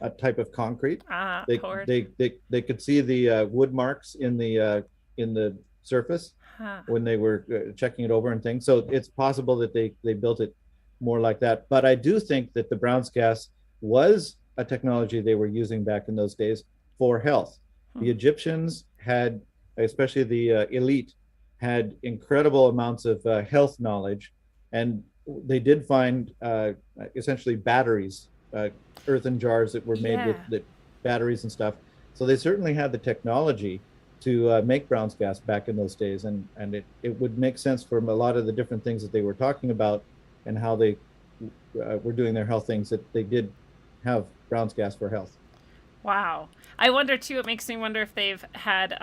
a type of concrete. They Poured. they could see the wood marks in the surface Huh. when they were checking it over and things. So it's possible that they built it more like that. But I do think that the Brown's gas was a technology they were using back in those days for health. The Egyptians had, especially the elite, had incredible amounts of health knowledge, and they did find essentially batteries, earthen jars that were made with Yeah. the batteries and stuff. So they certainly had the technology to make Brown's gas back in those days, and it would make sense for a lot of the different things that they were talking about and how they were doing their health things, that they did have Brown's gas for health. Wow. I wonder too. It makes me wonder if they've had,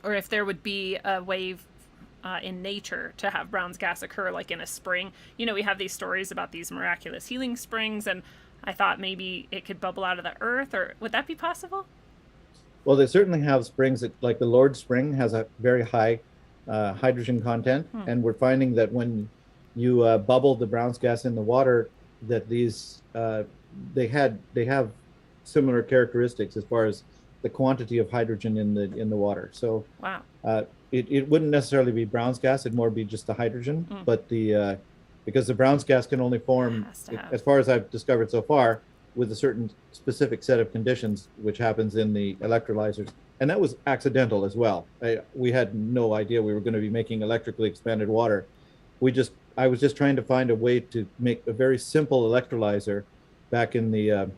or if there would be a way in nature to have Brown's gas occur, like in a spring. You know, we have these stories about these miraculous healing springs, and I thought maybe it could bubble out of the earth, or would that be possible? Well, they certainly have springs that, like the Lord Spring, has a very high hydrogen content, Hmm. and we're finding that when you bubble the Brown's gas in the water, that these they have similar characteristics as far as the quantity of hydrogen in the water. So Wow. it wouldn't necessarily be Brown's gas; it'd more be just the hydrogen. Mm. But the because the Brown's gas can only form, Has to have. as far as I've discovered so far, with a certain specific set of conditions, which happens in the electrolyzers. And that was accidental as well. We had no idea we were going to be making electrically expanded water. I was just trying to find a way to make a very simple electrolyzer back in the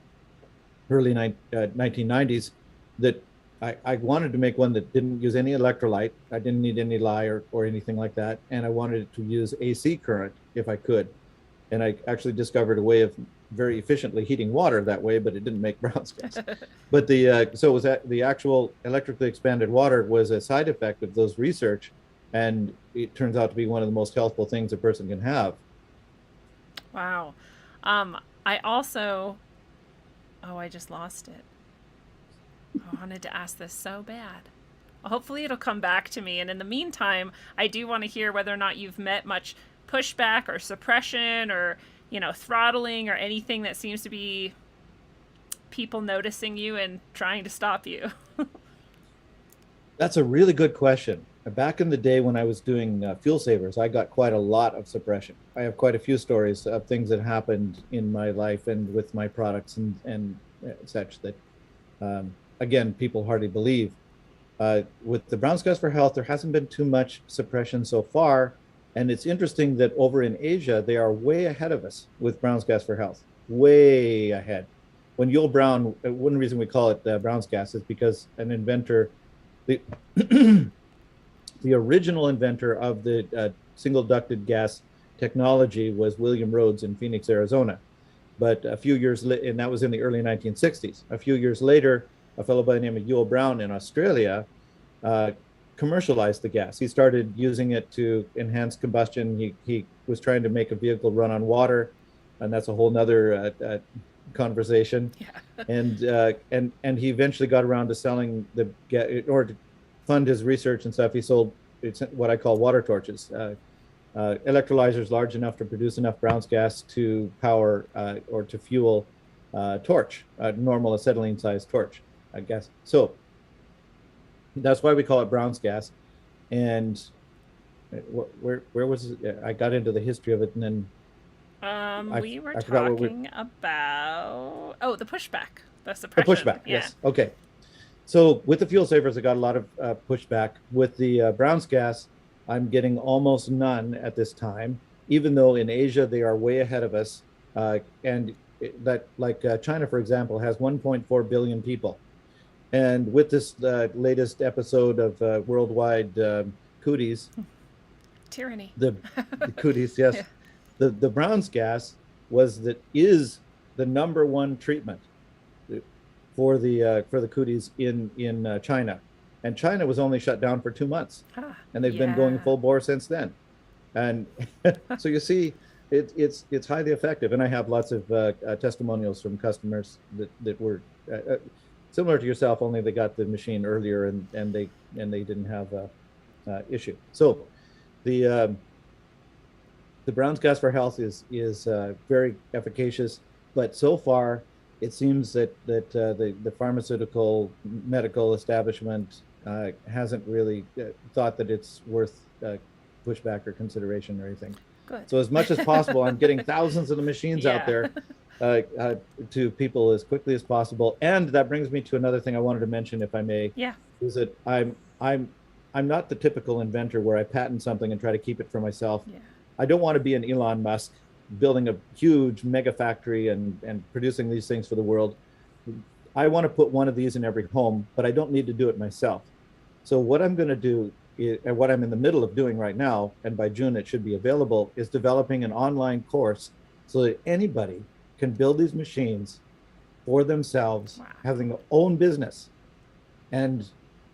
early 1990s, that I wanted to make one that didn't use any electrolyte. I didn't need any lye or anything like that. And I wanted it to use AC current if I could. And I actually discovered a way of very efficiently heating water that way, but it didn't make Brown's gas. But so it was the actual electrically expanded water was a side effect of those research, and it turns out to be one of the most healthful things a person can have. Wow. I also. Oh, I just lost it. I wanted to ask this so bad. Well, hopefully, it'll come back to me. And in the meantime, I do want to hear whether or not you've met much pushback or suppression or, throttling or anything that seems to be people noticing you and trying to stop you. That's a really good question. Back in the day when I was doing fuel savers, I got quite a lot of suppression. I have quite a few stories of things that happened in my life and with my products and such that, again, people hardly believe. With the Brown's gas for health, there hasn't been too much suppression so far. And it's interesting that over in Asia, they are way ahead of us with Brown's gas for health, way ahead. When Yul Brown, one reason we call it Brown's gas is because an inventor, the the original inventor of the single ducted gas technology was William Rhodes in Phoenix, Arizona. But a few years later, and that was in the early 1960s. A few years later, a fellow by the name of Yul Brown in Australia commercialized the gas. He started using it to enhance combustion. He was trying to make a vehicle run on water, and that's a whole nother conversation. Yeah. And he eventually got around to selling in order to fund his research and stuff. He sold what I call water torches, electrolyzers large enough to produce enough Brown's gas to power or to fuel torch, a normal acetylene-sized torch, I guess. So that's why we call it Brown's gas. And where was it? I got into the history of it, and then We were I forgot talking about the pushback, the the suppression. pushback. Yeah. Yes. Okay. So with the fuel savers, I got a lot of pushback. With the Brown's gas, I'm getting almost none at this time, even though in Asia they are way ahead of us. And China, for example, has 1.4 billion people. And with this latest episode of Worldwide Cooties, Tyranny. the Cooties, yes, Yeah. the Brown's gas is the number one treatment for the cooties in China, and China was only shut down for 2 months, and they've been going full bore since then. And so you see, it's highly effective, and I have lots of testimonials from customers that were. similar to yourself, only they got the machine earlier and they didn't have a issue. So the the Brown's Gas for Health is very efficacious, but so far it seems that the pharmaceutical medical establishment hasn't really thought that it's worth pushback or consideration or anything. Good. So as much as possible, I'm getting thousands of the machines out there to people as quickly as possible. And that brings me to another thing I wanted to mention, if I may, Yeah. is that I'm not the typical inventor where I patent something and try to keep it for myself. Yeah. I don't want to be an Elon Musk building a huge mega factory and producing these things for the world. I want to put one of these in every home, but I don't need to do it myself. So what I'm going to do and what I'm in the middle of doing right now, and by June it should be available, is developing an online course so that anybody can build these machines for themselves, Wow. having their own business, and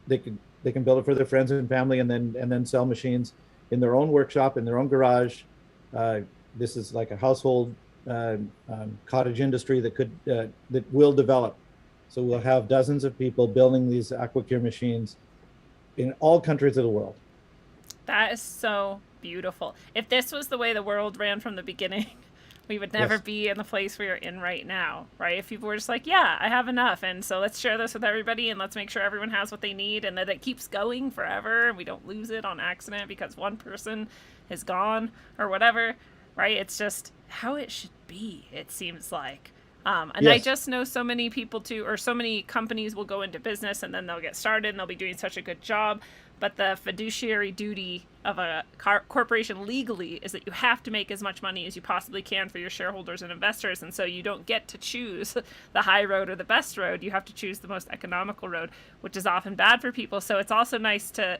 they can build it for their friends and family, and then sell machines in their own workshop, in their own garage. This is like a household cottage industry that will develop. So we'll have dozens of people building these AquaCure machines in all countries of the world. That is so beautiful. If this was the way the world ran from the beginning, we would never Yes. be in the place we are in right now, right? If people were just like, yeah, I have enough, and so let's share this with everybody, and let's make sure everyone has what they need, and that it keeps going forever, and we don't lose it on accident because one person is gone or whatever, right? It's just how it should be, it seems like. And I Yes. just know so many people too, or so many companies will go into business and then they'll get started and they'll be doing such a good job. But the fiduciary duty of a corporation legally is that you have to make as much money as you possibly can for your shareholders and investors. And so you don't get to choose the high road or the best road. You have to choose the most economical road, which is often bad for people. So it's also nice to,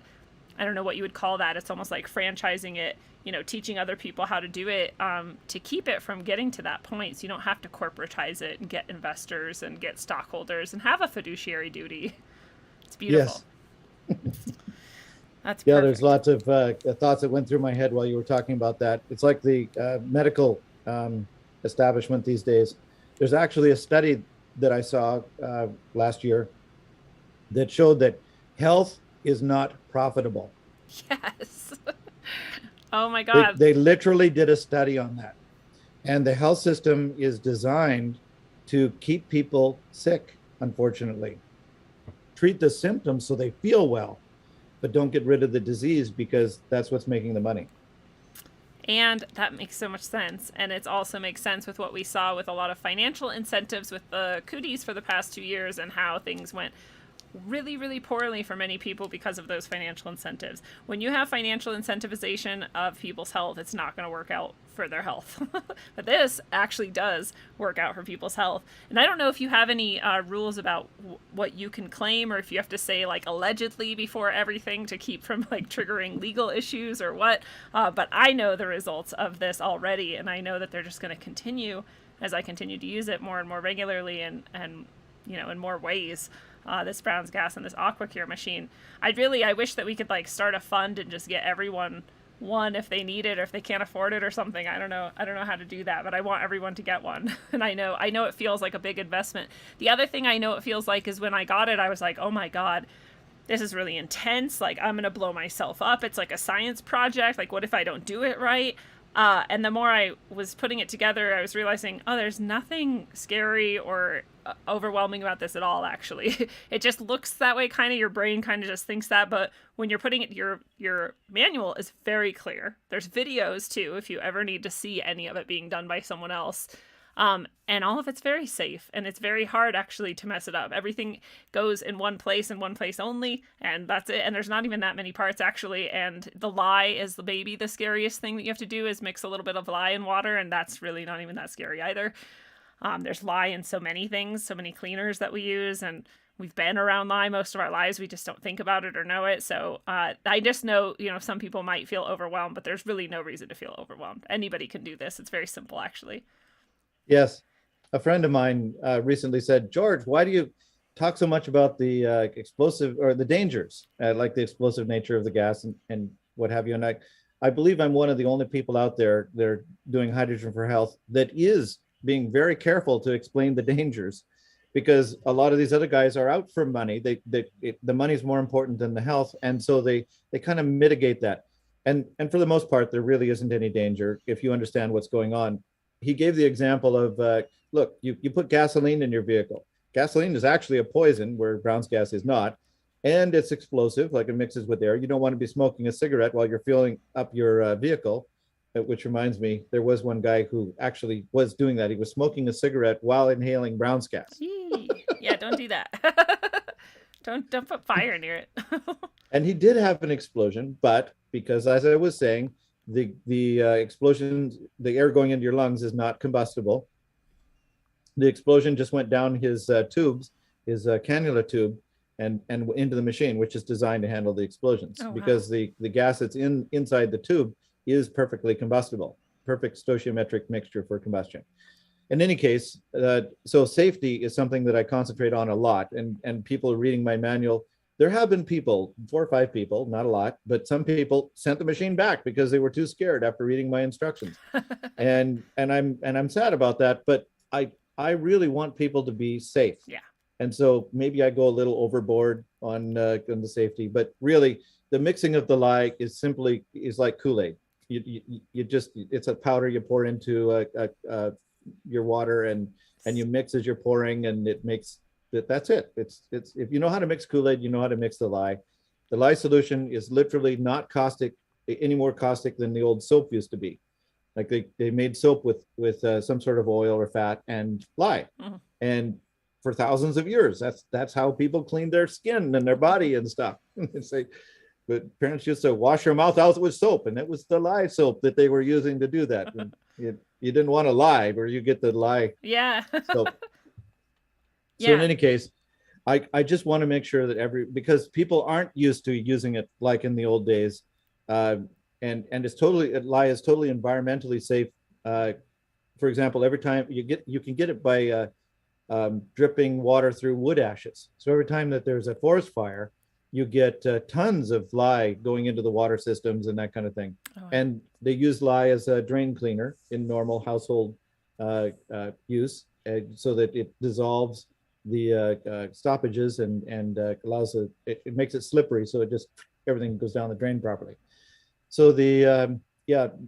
I don't know what you would call that. It's almost like franchising it, teaching other people how to do it, to keep it from getting to that point. So you don't have to corporatize it and get investors and get stockholders and have a fiduciary duty. It's beautiful. Yes. That's Yeah, perfect. there's lots of thoughts that went through my head while you were talking about that. It's like the medical establishment these days. There's actually a study that I saw last year that showed that health is not profitable. Yes. Oh my They, God. they literally did a study on that. And the health system is designed to keep people sick, unfortunately. Treat the symptoms so they feel well, but don't get rid of the disease because that's what's making the money. And that makes so much sense. And it also makes sense with what we saw with a lot of financial incentives with the cooties for the past 2 years and how things went really, really poorly for many people because of those financial incentives. When you have financial incentivization of people's health, it's not going to work out for their health. But this actually does work out for people's health. And I don't know if you have any rules about what you can claim, or if you have to say like allegedly before everything to keep from like triggering legal issues or what. But I know the results of this already, and I know that they're just going to continue as I continue to use it more and more regularly and in more ways. This Brown's Gas and this AquaCure machine. I wish that we could like start a fund and just get everyone one if they need it or if they can't afford it or something. I don't know how to do that, but I want everyone to get one. And I know it feels like a big investment. The other thing I know it feels like is when I got it, I was like, oh my God, this is really intense. Like, I'm going to blow myself up. It's like a science project. Like, what if I don't do it right? And the more I was putting it together, I was realizing, oh, there's nothing scary or overwhelming about this at all, actually. It just looks that way, kind of. Your brain kind of just thinks that. But when you're putting it, your manual is very clear. There's videos, too, if you ever need to see any of it being done by someone else. And all of it's very safe, and it's very hard actually to mess it up. Everything goes in one place and one place only, and that's it. And there's not even that many parts actually. And the lye is maybe the scariest thing that you have to do is mix a little bit of lye in water, and that's really not even that scary either. There's lye in so many things, so many cleaners that we use, and we've been around lye most of our lives. We just don't think about it or know it. So I just know, some people might feel overwhelmed, but there's really no reason to feel overwhelmed. Anybody can do this. It's very simple, actually. Yes. A friend of mine recently said, George, why do you talk so much about the explosive or the dangers, like the explosive nature of the gas and what have you? And I believe I'm one of the only people out there that are doing hydrogen for health that is being very careful to explain the dangers. because a lot of these other guys are out for money. The money's more important than the health, and so they kind of mitigate that. And for the most part, there really isn't any danger if you understand what's going on. He gave the example of look, you put gasoline in your vehicle. Gasoline is actually a poison where Brown's gas is not, and it's explosive, like it mixes with air. You don't want to be smoking a cigarette while you're filling up your vehicle. Which reminds me, there was one guy who actually was doing that. He was smoking a cigarette while inhaling Brown's gas. Yeah, don't do that. Don't put fire near it. And he did have an explosion, but because, as I was saying, the explosion, the air going into your lungs is not combustible. The explosion just went down his tubes, his cannula tube, and into the machine, which is designed to handle the explosions. Oh, wow. Because the gas that's inside the tube is perfectly combustible, perfect stoichiometric mixture for combustion. In any case, so safety is something that I concentrate on a lot, and people reading my manual, there have been people, 4 or 5 people, not a lot, but some people sent the machine back because they were too scared after reading my instructions. and I'm sad about that, but I really want people to be safe. Yeah. And so maybe I go a little overboard on the safety, but really the mixing of the lye is like Kool-Aid. You just, it's a powder you pour into your water and you mix as you're pouring, and it makes that's it. It's if you know how to mix Kool-Aid, you know how to mix the lye. The lye solution is literally not caustic, any more caustic than the old soap used to be. Like they made soap with some sort of oil or fat and lye. Mm-hmm. And for thousands of years, that's how people cleaned their skin and their body and stuff. But parents used to wash their mouth out with soap, and it was the lye soap that they were using to do that. you didn't want to lie, where you get the lye soap. So in any case, I just want to make sure that because people aren't used to using it like in the old days, and lye is totally environmentally safe. For example, every time you can get it by dripping water through wood ashes. So every time that there's a forest fire, you get tons of lye going into the water systems and that kind of thing. Oh. And they use lye as a drain cleaner in normal household use, so that it dissolves the stoppages and allows it makes it slippery, so it just everything goes down the drain properly. So the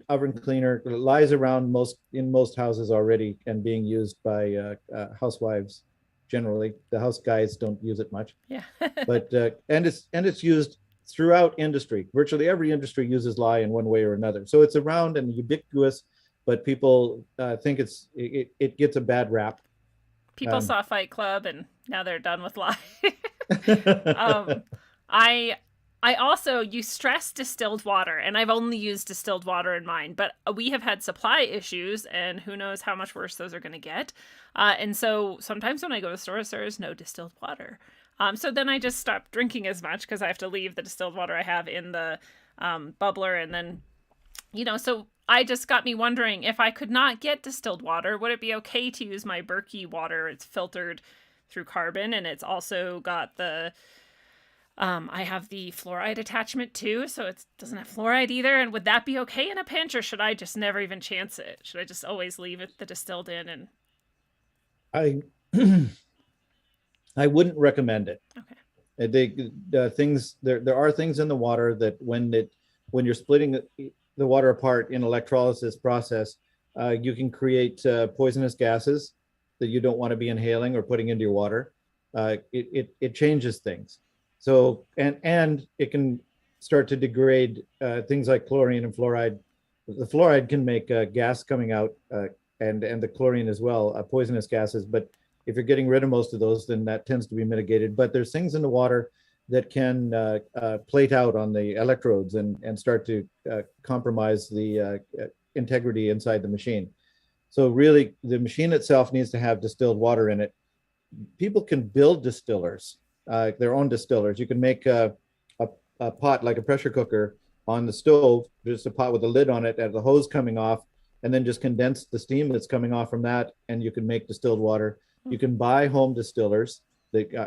oven cleaner lies around in most houses already and being used by housewives. Generally, the house guys don't use it much. Yeah. But and it's used throughout industry. Virtually every industry uses lye in one way or another. So it's around and ubiquitous, but people think it gets a bad rap. People saw Fight Club and now they're done with lye. I also, you stress distilled water, and I've only used distilled water in mine, but we have had supply issues, and who knows how much worse those are going to get. And so sometimes when I go to stores, there is no distilled water. So then I just stop drinking as much because I have to leave the distilled water I have in the bubbler. And then, so I just got me wondering, if I could not get distilled water, would it be okay to use my Berkey water? It's filtered through carbon, and it's also got the... I have the fluoride attachment too, so it doesn't have fluoride either. And would that be okay in a pinch, or should I just never even chance it? Should I just always leave the distilled in? And I wouldn't recommend it. Okay. There are things in the water that when you're splitting the water apart in electrolysis process, you can create poisonous gases that you don't want to be inhaling or putting into your water. It changes things. So, and it can start to degrade things like chlorine and fluoride. The fluoride can make gas coming out, and the chlorine as well, poisonous gases. But if you're getting rid of most of those, then that tends to be mitigated. But there's things in the water that can plate out on the electrodes and start to compromise the integrity inside the machine. So really, the machine itself needs to have distilled water in it. People can build distillers. Their own distillers. You can make a pot like a pressure cooker on the stove, just a pot with a lid on it and the hose coming off, and then just condense the steam that's coming off from that, and you can make distilled water. You can buy home distillers.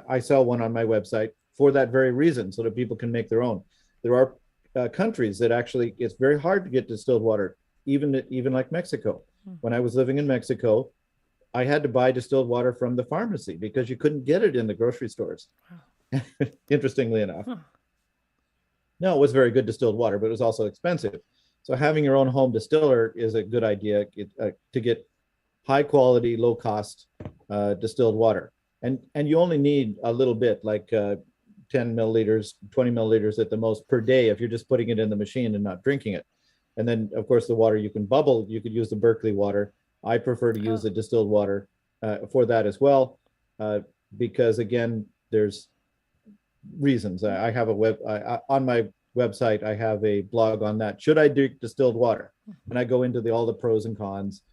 I sell one on my website for that very reason, so that people can make their own. There are countries that actually, it's very hard to get distilled water, even like Mexico. When I was living in Mexico, I had to buy distilled water from the pharmacy because you couldn't get it in the grocery stores. Interestingly enough. Huh. No, it was very good distilled water, but it was also expensive. So having your own home distiller is a good idea to get high quality, low cost distilled water. And you only need a little bit, like 10 milliliters, 20 milliliters at the most per day if you're just putting it in the machine and not drinking it. And then, of course, the water you can bubble, you could use the Berkeley water. I prefer to use Oh, the distilled water for that as well, because again, there's reasons. I have a on my website. I have a blog on that. Should I drink distilled water? And I go into all the pros and cons,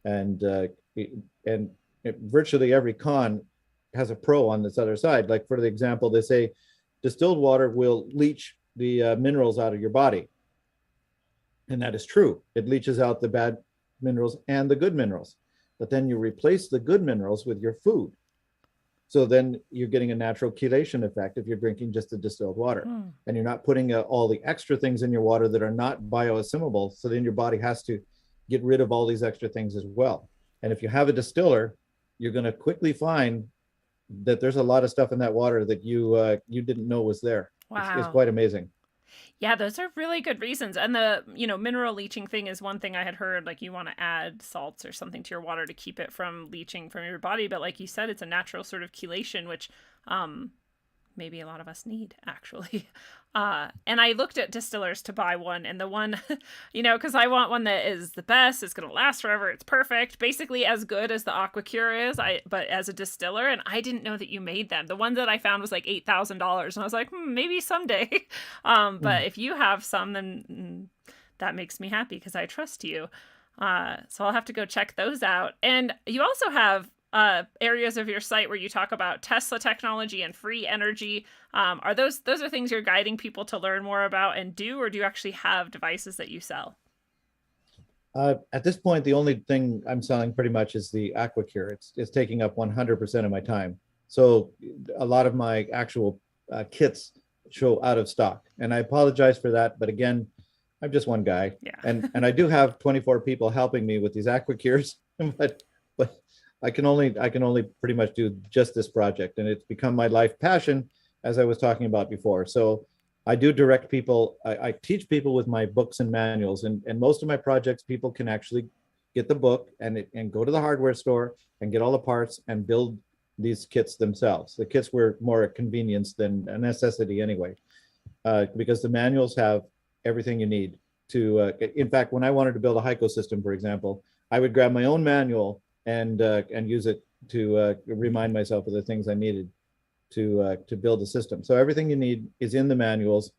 and and virtually every con has a pro on this other side. Like for the example, they say distilled water will leach the minerals out of your body, and that is true. It leaches out the bad minerals and the good minerals, but then you replace the good minerals with your food. So then you're getting a natural chelation effect if you're drinking just the distilled water, hmm. and you're not putting all the extra things in your water that are not bioassimilable. So then your body has to get rid of all these extra things as well. And if you have a distiller, you're going to quickly find that there's a lot of stuff in that water that you didn't know was there. It's Wow. quite amazing. Yeah, those are really good reasons. And the, mineral leaching thing is one thing I had heard. Like, you want to add salts or something to your water to keep it from leaching from your body. But like you said, it's a natural sort of chelation, which maybe a lot of us need, actually. And I looked at distillers to buy one, and the one, because I want one that is the best, it's going to last forever, it's perfect, basically as good as the AquaCure is, but as a distiller, and I didn't know that you made them. The one that I found was like $8,000, and I was like, maybe someday. But if you have some, then that makes me happy because I trust you. So I'll have to go check those out. And you also have areas of your site where you talk about Tesla technology and free energy. Are those are things you're guiding people to learn more about and do, or do you actually have devices that you sell? At this point, the only thing I'm selling pretty much is the AquaCure. It's taking up 100% of my time. So a lot of my actual kits show out of stock, and I apologize for that. But again, I'm just one guy, Yeah. and I do have 24 people helping me with these AquaCures, but I can only pretty much do just this project, and it's become my life passion, as I was talking about before. So I do direct people. I teach people with my books and manuals, and most of my projects, people can actually get the book and go to the hardware store and get all the parts and build these kits themselves. The kits were more a convenience than a necessity anyway, because the manuals have everything you need to. In fact, when I wanted to build a HICO system, for example, I would grab my own manual and use it to remind myself of the things I needed to build the system. So everything you need is in the manuals,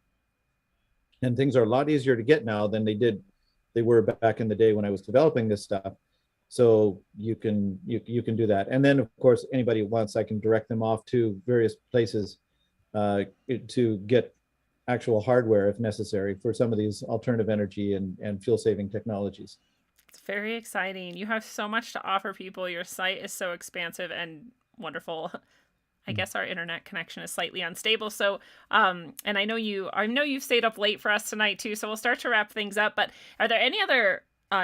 and things are a lot easier to get now than they were back in the day when I was developing this stuff. So you can do that, and then of course anybody who wants, I can direct them off to various places to get actual hardware if necessary for some of these alternative energy and fuel saving technologies. It's very exciting. You have so much to offer people. Your site is so expansive and wonderful. I guess our internet connection is slightly unstable. So, and I know you've stayed up late for us tonight too. So we'll start to wrap things up. But are there any other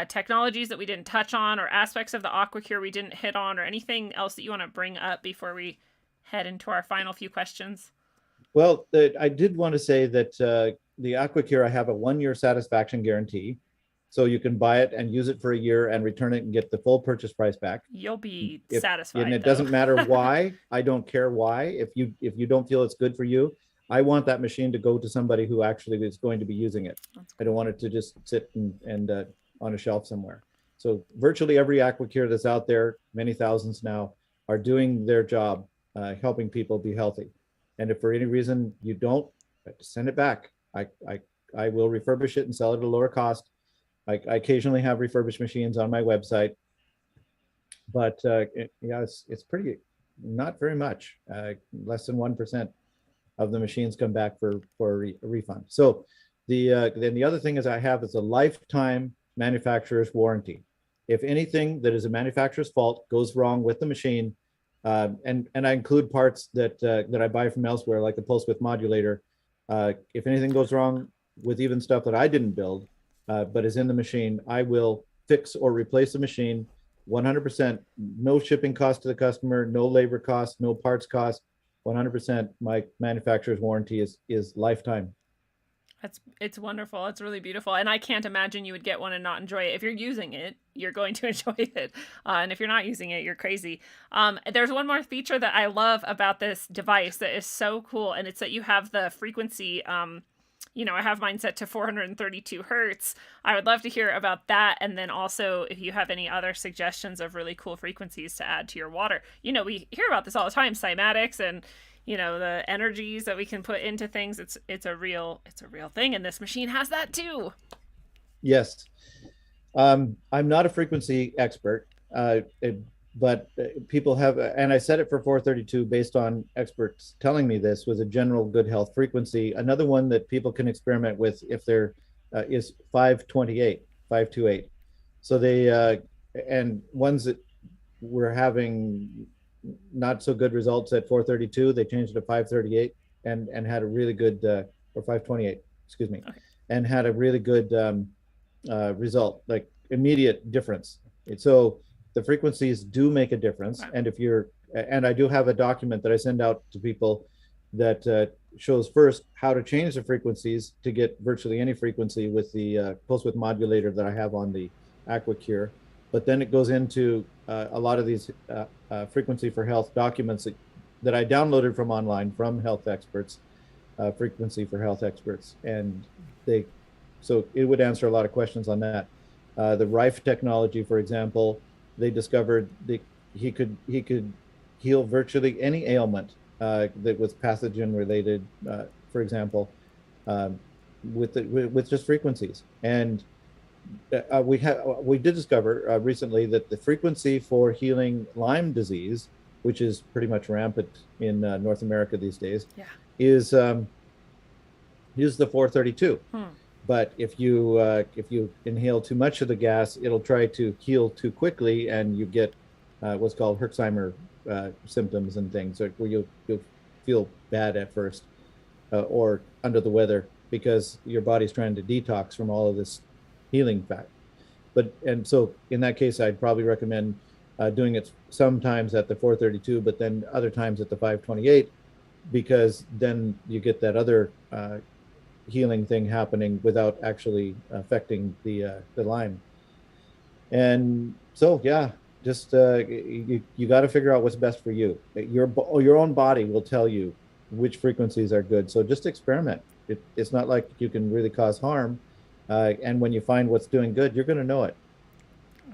technologies that we didn't touch on, or aspects of the AquaCure we didn't hit on, or anything else that you want to bring up before we head into our final few questions? Well, I did want to say that the AquaCure, I have a 1 year satisfaction guarantee. So you can buy it and use it for a year and return it and get the full purchase price back. You'll be If And satisfied it though. doesn't matter why. I don't care why. If you don't feel it's good for you, I want that machine to go to somebody who actually is going to be using it. I don't want it to just sit and on a shelf somewhere. So virtually every AquaCure that's out there, many thousands now, are doing their job, helping people be healthy. And if for any reason you don't, send it back. I will refurbish it and sell it at a lower cost. I occasionally have refurbished machines on my website, but yeah, it's pretty, not very much, less than 1% of the machines come back for a refund. So then the other thing is I have is a lifetime manufacturer's warranty. If anything that is a manufacturer's fault goes wrong with the machine, and I include parts that I buy from elsewhere, like the pulse width modulator. If anything goes wrong with even stuff that I didn't build, but is in the machine, I will fix or replace the machine 100%, no shipping cost to the customer, no labor cost, no parts cost. 100%. My manufacturer's warranty is lifetime. It's wonderful. It's really beautiful, and I can't imagine you would get one and not enjoy it. If you're using it, you're going to enjoy it, and if you're not using it, you're crazy. There's one more feature that I love about this device that is so cool, and it's that you have the frequency. I have mine set to 432 hertz. I would love to hear about that, and then also if you have any other suggestions of really cool frequencies to add to your water. We hear about this all the time, cymatics and the energies that we can put into things. It's a real thing, and this machine has that too. Yes. I'm not a frequency expert, but people have, and I set it for 432 based on experts telling me this was a general good health frequency. Another one that people can experiment with if there is 528. So and ones that were having not so good results at 432, they changed it to 538 and had a really good, or 528, excuse me, Okay. and had a really good result, like immediate difference. So the frequencies do make a difference. Wow. And I do have a document that I send out to people that shows first how to change the frequencies to get virtually any frequency with the pulse width modulator that I have on the AquaCure. But then it goes into a lot of these frequency for health documents that I downloaded from online from health experts, frequency for health experts, and so it would answer a lot of questions on that. The Rife technology, for example, they discovered that he could heal virtually any ailment that was pathogen related, for example, with just frequencies. And we did discover recently that the frequency for healing Lyme disease, which is pretty much rampant in North America these days, Yeah. is the 432. But if you inhale too much of the gas, it'll try to heal too quickly, and you get what's called Herxheimer symptoms and things, where you'll feel bad at first or under the weather because your body's trying to detox from all of this healing fat. And so in that case, I'd probably recommend doing it sometimes at the 432, but then other times at the 528, because then you get that other healing thing happening without actually affecting the Lyme. And so, yeah, just you got to figure out what's best for you. Your own body will tell you which frequencies are good. So just experiment. It's not like you can really cause harm. And when you find what's doing good, you're going to know it.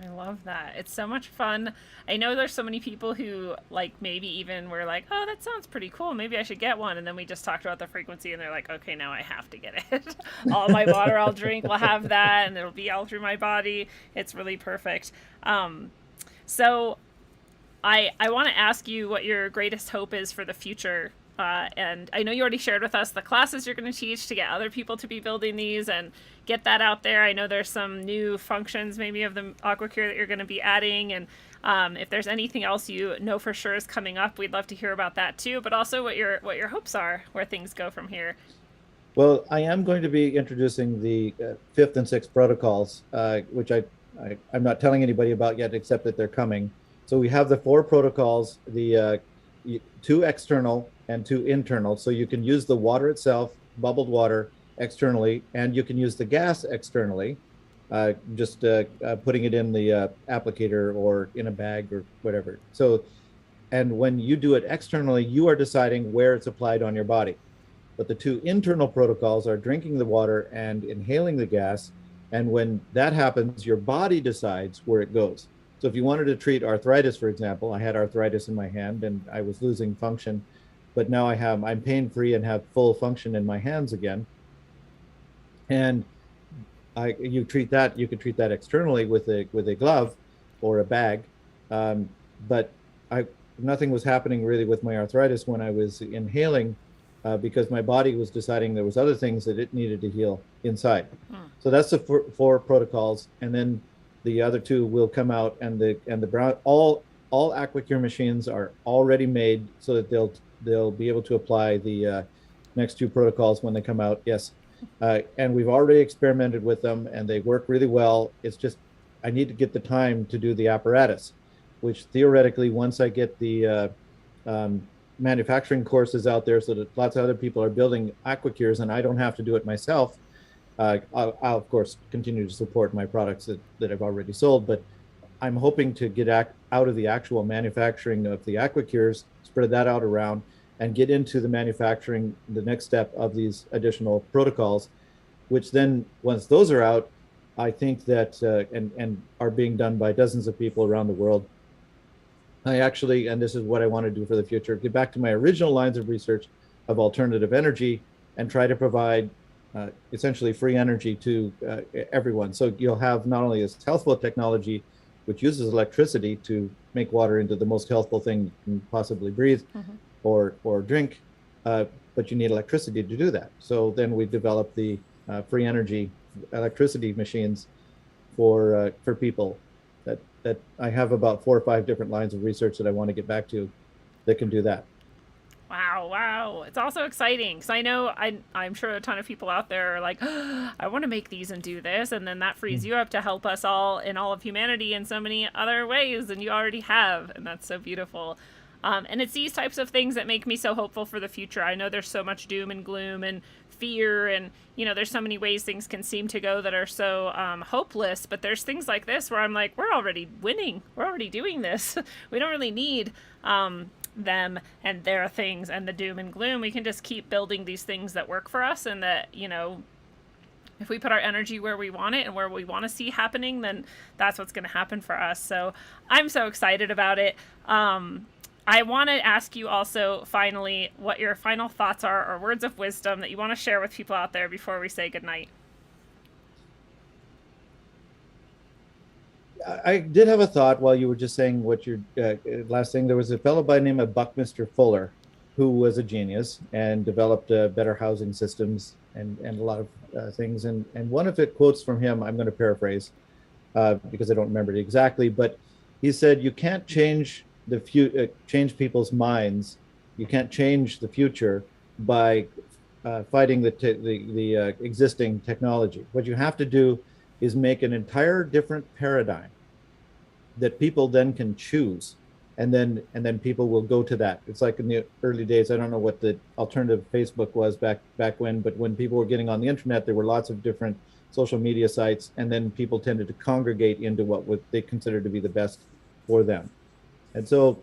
I love that. It's so much fun. I know there's so many people who maybe even were like, "Oh, that sounds pretty cool. Maybe I should get one." And then we just talked about the frequency, and they're like, "Okay, now I have to get it. All my water I'll drink will have that, and it'll be all through my body. It's really perfect." So I want to ask you what your greatest hope is for the future. And I know you already shared with us the classes you're going to teach to get other people to be building these and get that out there. I know there's some new functions maybe of the AquaCure that you're going to be adding. And if there's anything else you know for sure is coming up, we'd love to hear about that too. But also what your hopes are, where things go from here. Well, I am going to be introducing the fifth and sixth protocols, which I'm not telling anybody about yet, except that they're coming. So we have the 4 protocols, the 2 external and 2 internal. So you can use the water itself, bubbled water, externally, and you can use the gas externally, just putting it in the applicator or in a bag or whatever. So, and when you do it externally, you are deciding where it's applied on your body. But the 2 internal protocols are drinking the water and inhaling the gas. And when that happens, your body decides where it goes. So if you wanted to treat arthritis, for example, I had arthritis in my hand and I was losing function, but now I'm pain-free and have full function in my hands again. And you could treat that externally with a glove or a bag. But nothing was happening really with my arthritis when I was inhaling, because my body was deciding there was other things that it needed to heal inside. So that's the 4 protocols. And then the other 2 will come out, and the brown, all AquaCure machines are already made so that they'll be able to apply the next 2 protocols when they come out. Yes. And we've already experimented with them and they work really well. It's just I need to get the time to do the apparatus, which theoretically, once I get the um, manufacturing courses out there so that lots of other people are building aquacures and I don't have to do it myself, I'll of course continue to support my products that I've already sold, but I'm hoping to get out of the actual manufacturing of the aquacures, spread that out around, and get into the manufacturing, the next step of these additional protocols, which then once those are out, I think that and are being done by dozens of people around the world. I actually, and this is what I want to do for the future, get back to my original lines of research of alternative energy and try to provide essentially free energy to everyone. So you'll have not only this healthful technology, which uses electricity to make water into the most healthful thing you can possibly breathe or drink, but you need electricity to do that. So then we develop the free energy electricity machines for people that I have about 4 or 5 different lines of research that I want to get back to that can do that. Wow, wow. It's also exciting because I know I'm sure a ton of people out there are like, oh, I want to make these and do this. And then that frees you up to help us all in all of humanity in so many other ways than you already have. And that's so beautiful. And it's these types of things that make me so hopeful for the future. I know there's so much doom and gloom and fear, and there's so many ways things can seem to go that are so hopeless. But there's things like this where I'm like, we're already winning. We're already doing this. We don't really need them and their things and the doom and gloom. We can just keep building these things that work for us, and that if we put our energy where we want it and where we want to see happening, then that's what's going to happen for us. So I'm so excited about it. I want to ask you also, finally, what your final thoughts are or words of wisdom that you want to share with people out there before we say goodnight. I did have a thought while you were just saying what your last thing. There was a fellow by the name of Buckminster Fuller, who was a genius and developed better housing systems and a lot of things. And one of the quotes from him, I'm going to paraphrase because I don't remember it exactly, but he said, "You can't change change people's minds. You can't change the future by fighting the existing technology. What you have to do is make an entire different paradigm that people then can choose, and then people will go to that." It's like in the early days, I don't know what the alternative Facebook was back when, but when people were getting on the internet, there were lots of different social media sites, and then people tended to congregate into what they considered to be the best for them. And so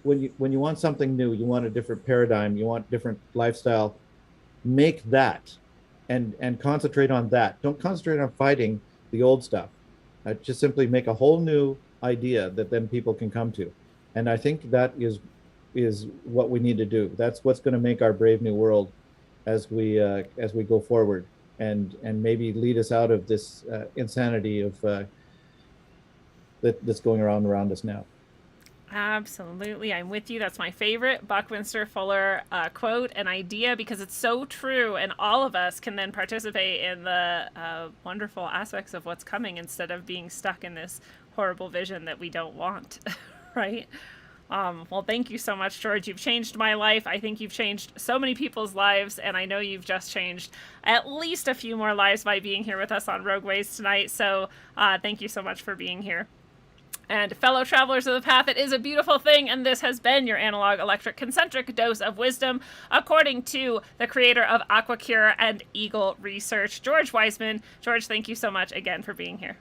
when you want something new, you want a different paradigm, you want different lifestyle, make that and concentrate on that. Don't concentrate on fighting the old stuff. Just simply make a whole new idea that then people can come to. And I think that is what we need to do. That's what's going to make our brave new world as we go forward, and maybe lead us out of this insanity of that's going around us now. Absolutely. I'm with you. That's my favorite Buckminster Fuller quote and idea, because it's so true. And all of us can then participate in the wonderful aspects of what's coming instead of being stuck in this horrible vision that we don't want. Right? Well, thank you so much, George. You've changed my life. I think you've changed so many people's lives. And I know you've just changed at least a few more lives by being here with us on Rogue Ways tonight. So thank you so much for being here. And fellow travelers of the path, it is a beautiful thing, and this has been your analog electric concentric dose of wisdom, according to the creator of AquaCure and Eagle Research, George Wiseman. George, thank you so much again for being here.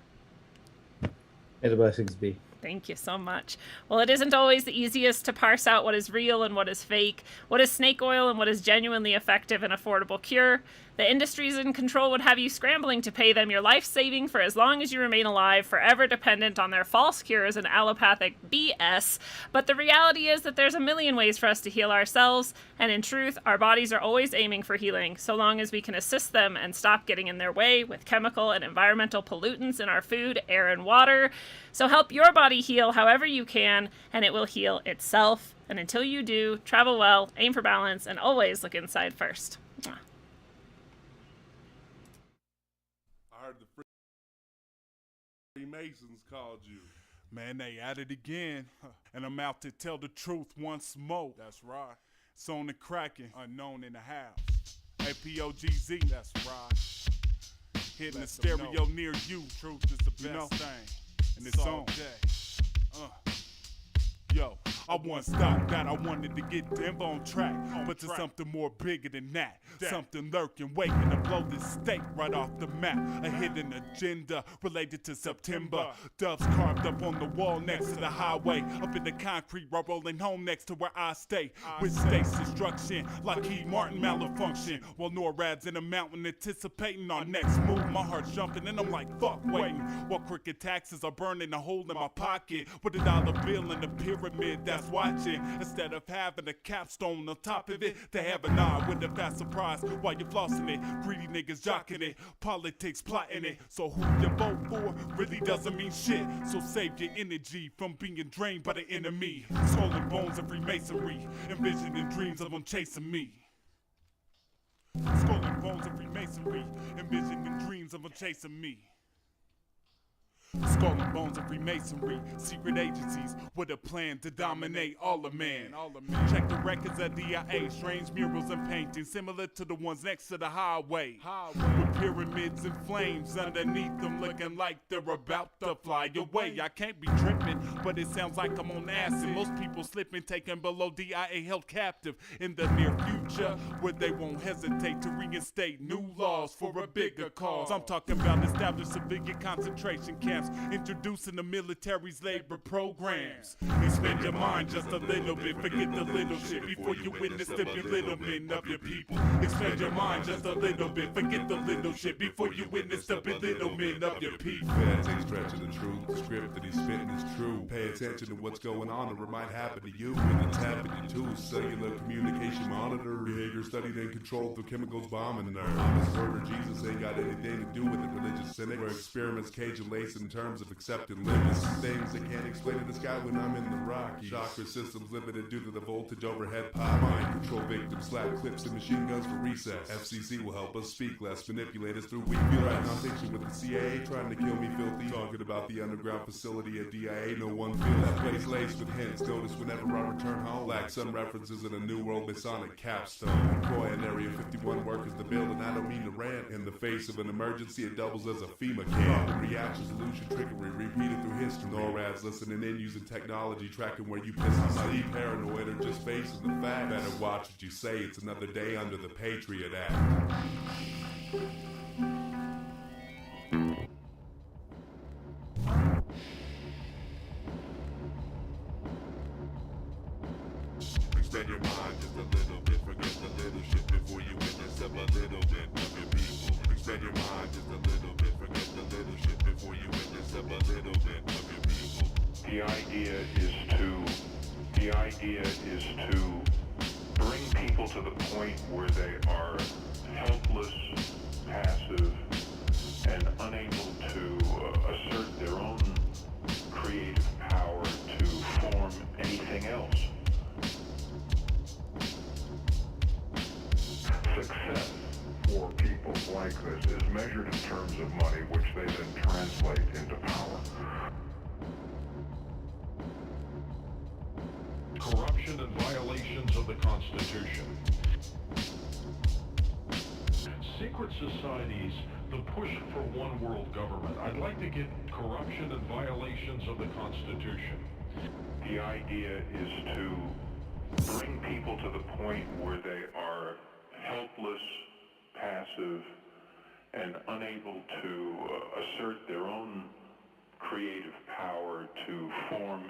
May the blessings be. Thank you so much. Well, it isn't always the easiest to parse out what is real and what is fake, what is snake oil and what is genuinely effective and affordable cure. The industries in control would have you scrambling to pay them your life saving for as long as you remain alive, forever dependent on their false cures and allopathic BS. But the reality is that there's a million ways for us to heal ourselves, and in truth, our bodies are always aiming for healing, so long as we can assist them and stop getting in their way with chemical and environmental pollutants in our food, air, and water. So help your body heal however you can, and it will heal itself. And until you do, travel well, aim for balance, and always look inside first. I heard the Freemasons called you. Man, they at it again. And I'm out to tell the truth once more. That's right. It's on the cracking, unknown in the house. APOGZ, that's right. Hitting the stereo near you. Truth is the best thing. and it's on. Yo, I once thought that I wanted to get Denver on track, but there's something more bigger than that. Something lurking, waiting to blow this state right off the map. A hidden agenda related to September. Doves carved up on the wall next to the highway. Up in the concrete, while rolling home next to where I stay. With state's destruction, like Key Martin malfunction. While NORAD's in the mountain anticipating our next move. My heart's jumping and I'm like, fuck waiting. While crooked taxes are burning a hole in my pocket. With a dollar bill in the pyramid that's watching. Instead of having a capstone on top of it, they have an eye with a fast surprise while you're flossing it. Greedy niggas jocking it, politics plotting it. So who you vote for really doesn't mean shit. So save your energy from being drained by the enemy. Skull and bones of Freemasonry, envisioning dreams of them chasing me. Skull and bones of Freemasonry, envisioning dreams of them chasing me. Skull and bones of Freemasonry, secret agencies with a plan to dominate all of man. Check the records of DIA, strange murals and paintings similar to the ones next to the highway. With pyramids and flames underneath them looking like they're about to fly away. I can't be tripping, but it sounds like I'm on acid. Most people slipping, taken below DIA, held captive in the near future, where they won't hesitate to reinstate new laws for a bigger cause. I'm talking about established civilian concentration camps, introducing the military's labor programs. Expand your mind just a little bit, forget the little shit before you witness the belittlement of your people. Expand your mind just a little bit, forget the little shit before you witness the belittlement of your people. Feds ain't stretching the truth, the script that he's spitting is true. Pay attention to what's going on or it might happen to you. When it's happening too, cellular communication monitor, behavior studied and controlled through chemicals bombing nerves. Thomas Word or Jesus ain't got anything to do with it, religious cynic, where experiments cage and lace in terms of accepting limits. Things they can't explain in the sky when I'm in the Rockies. Chakra systems limited due to the voltage overhead pop. Mind control victims, slap clips and machine guns for recess. FCC will help us speak less, manipulate us through weak. Feel right non-fiction with the CIA trying to kill me filthy. Talking about the underground facility at DIA, no one feels that place laced with hints. Notice whenever I return home, black sun references in a new world Masonic capstone. Croy and Area 51 workers the bill, and I don't mean to rant. In the face of an emergency, it doubles as a FEMA camp. Reaction, solution, trickery, repeated through history. NORAD's listening in using technology, tracking where you piss. I might be paranoid or just facing the fact. Better watch what you say, it's another day under the Patriot Act. Expand your mind just a little bit, forget the little shit before you witness up a little bit of your people. Expand your mind just a little bit, forget the little shit before you witness up a little bit of your people. The idea is to bring people to the point where they are helpless, passive, and unable to assert their own creative power to form anything else. Success for people like this is measured in terms of money, which they then translate into power. Corruption and violations of the Constitution. Secret societies, the push for one world government. I'd like to get corruption and violations of the Constitution. The idea is to bring people to the point where they are helpless, passive, and unable to assert their own creative power to form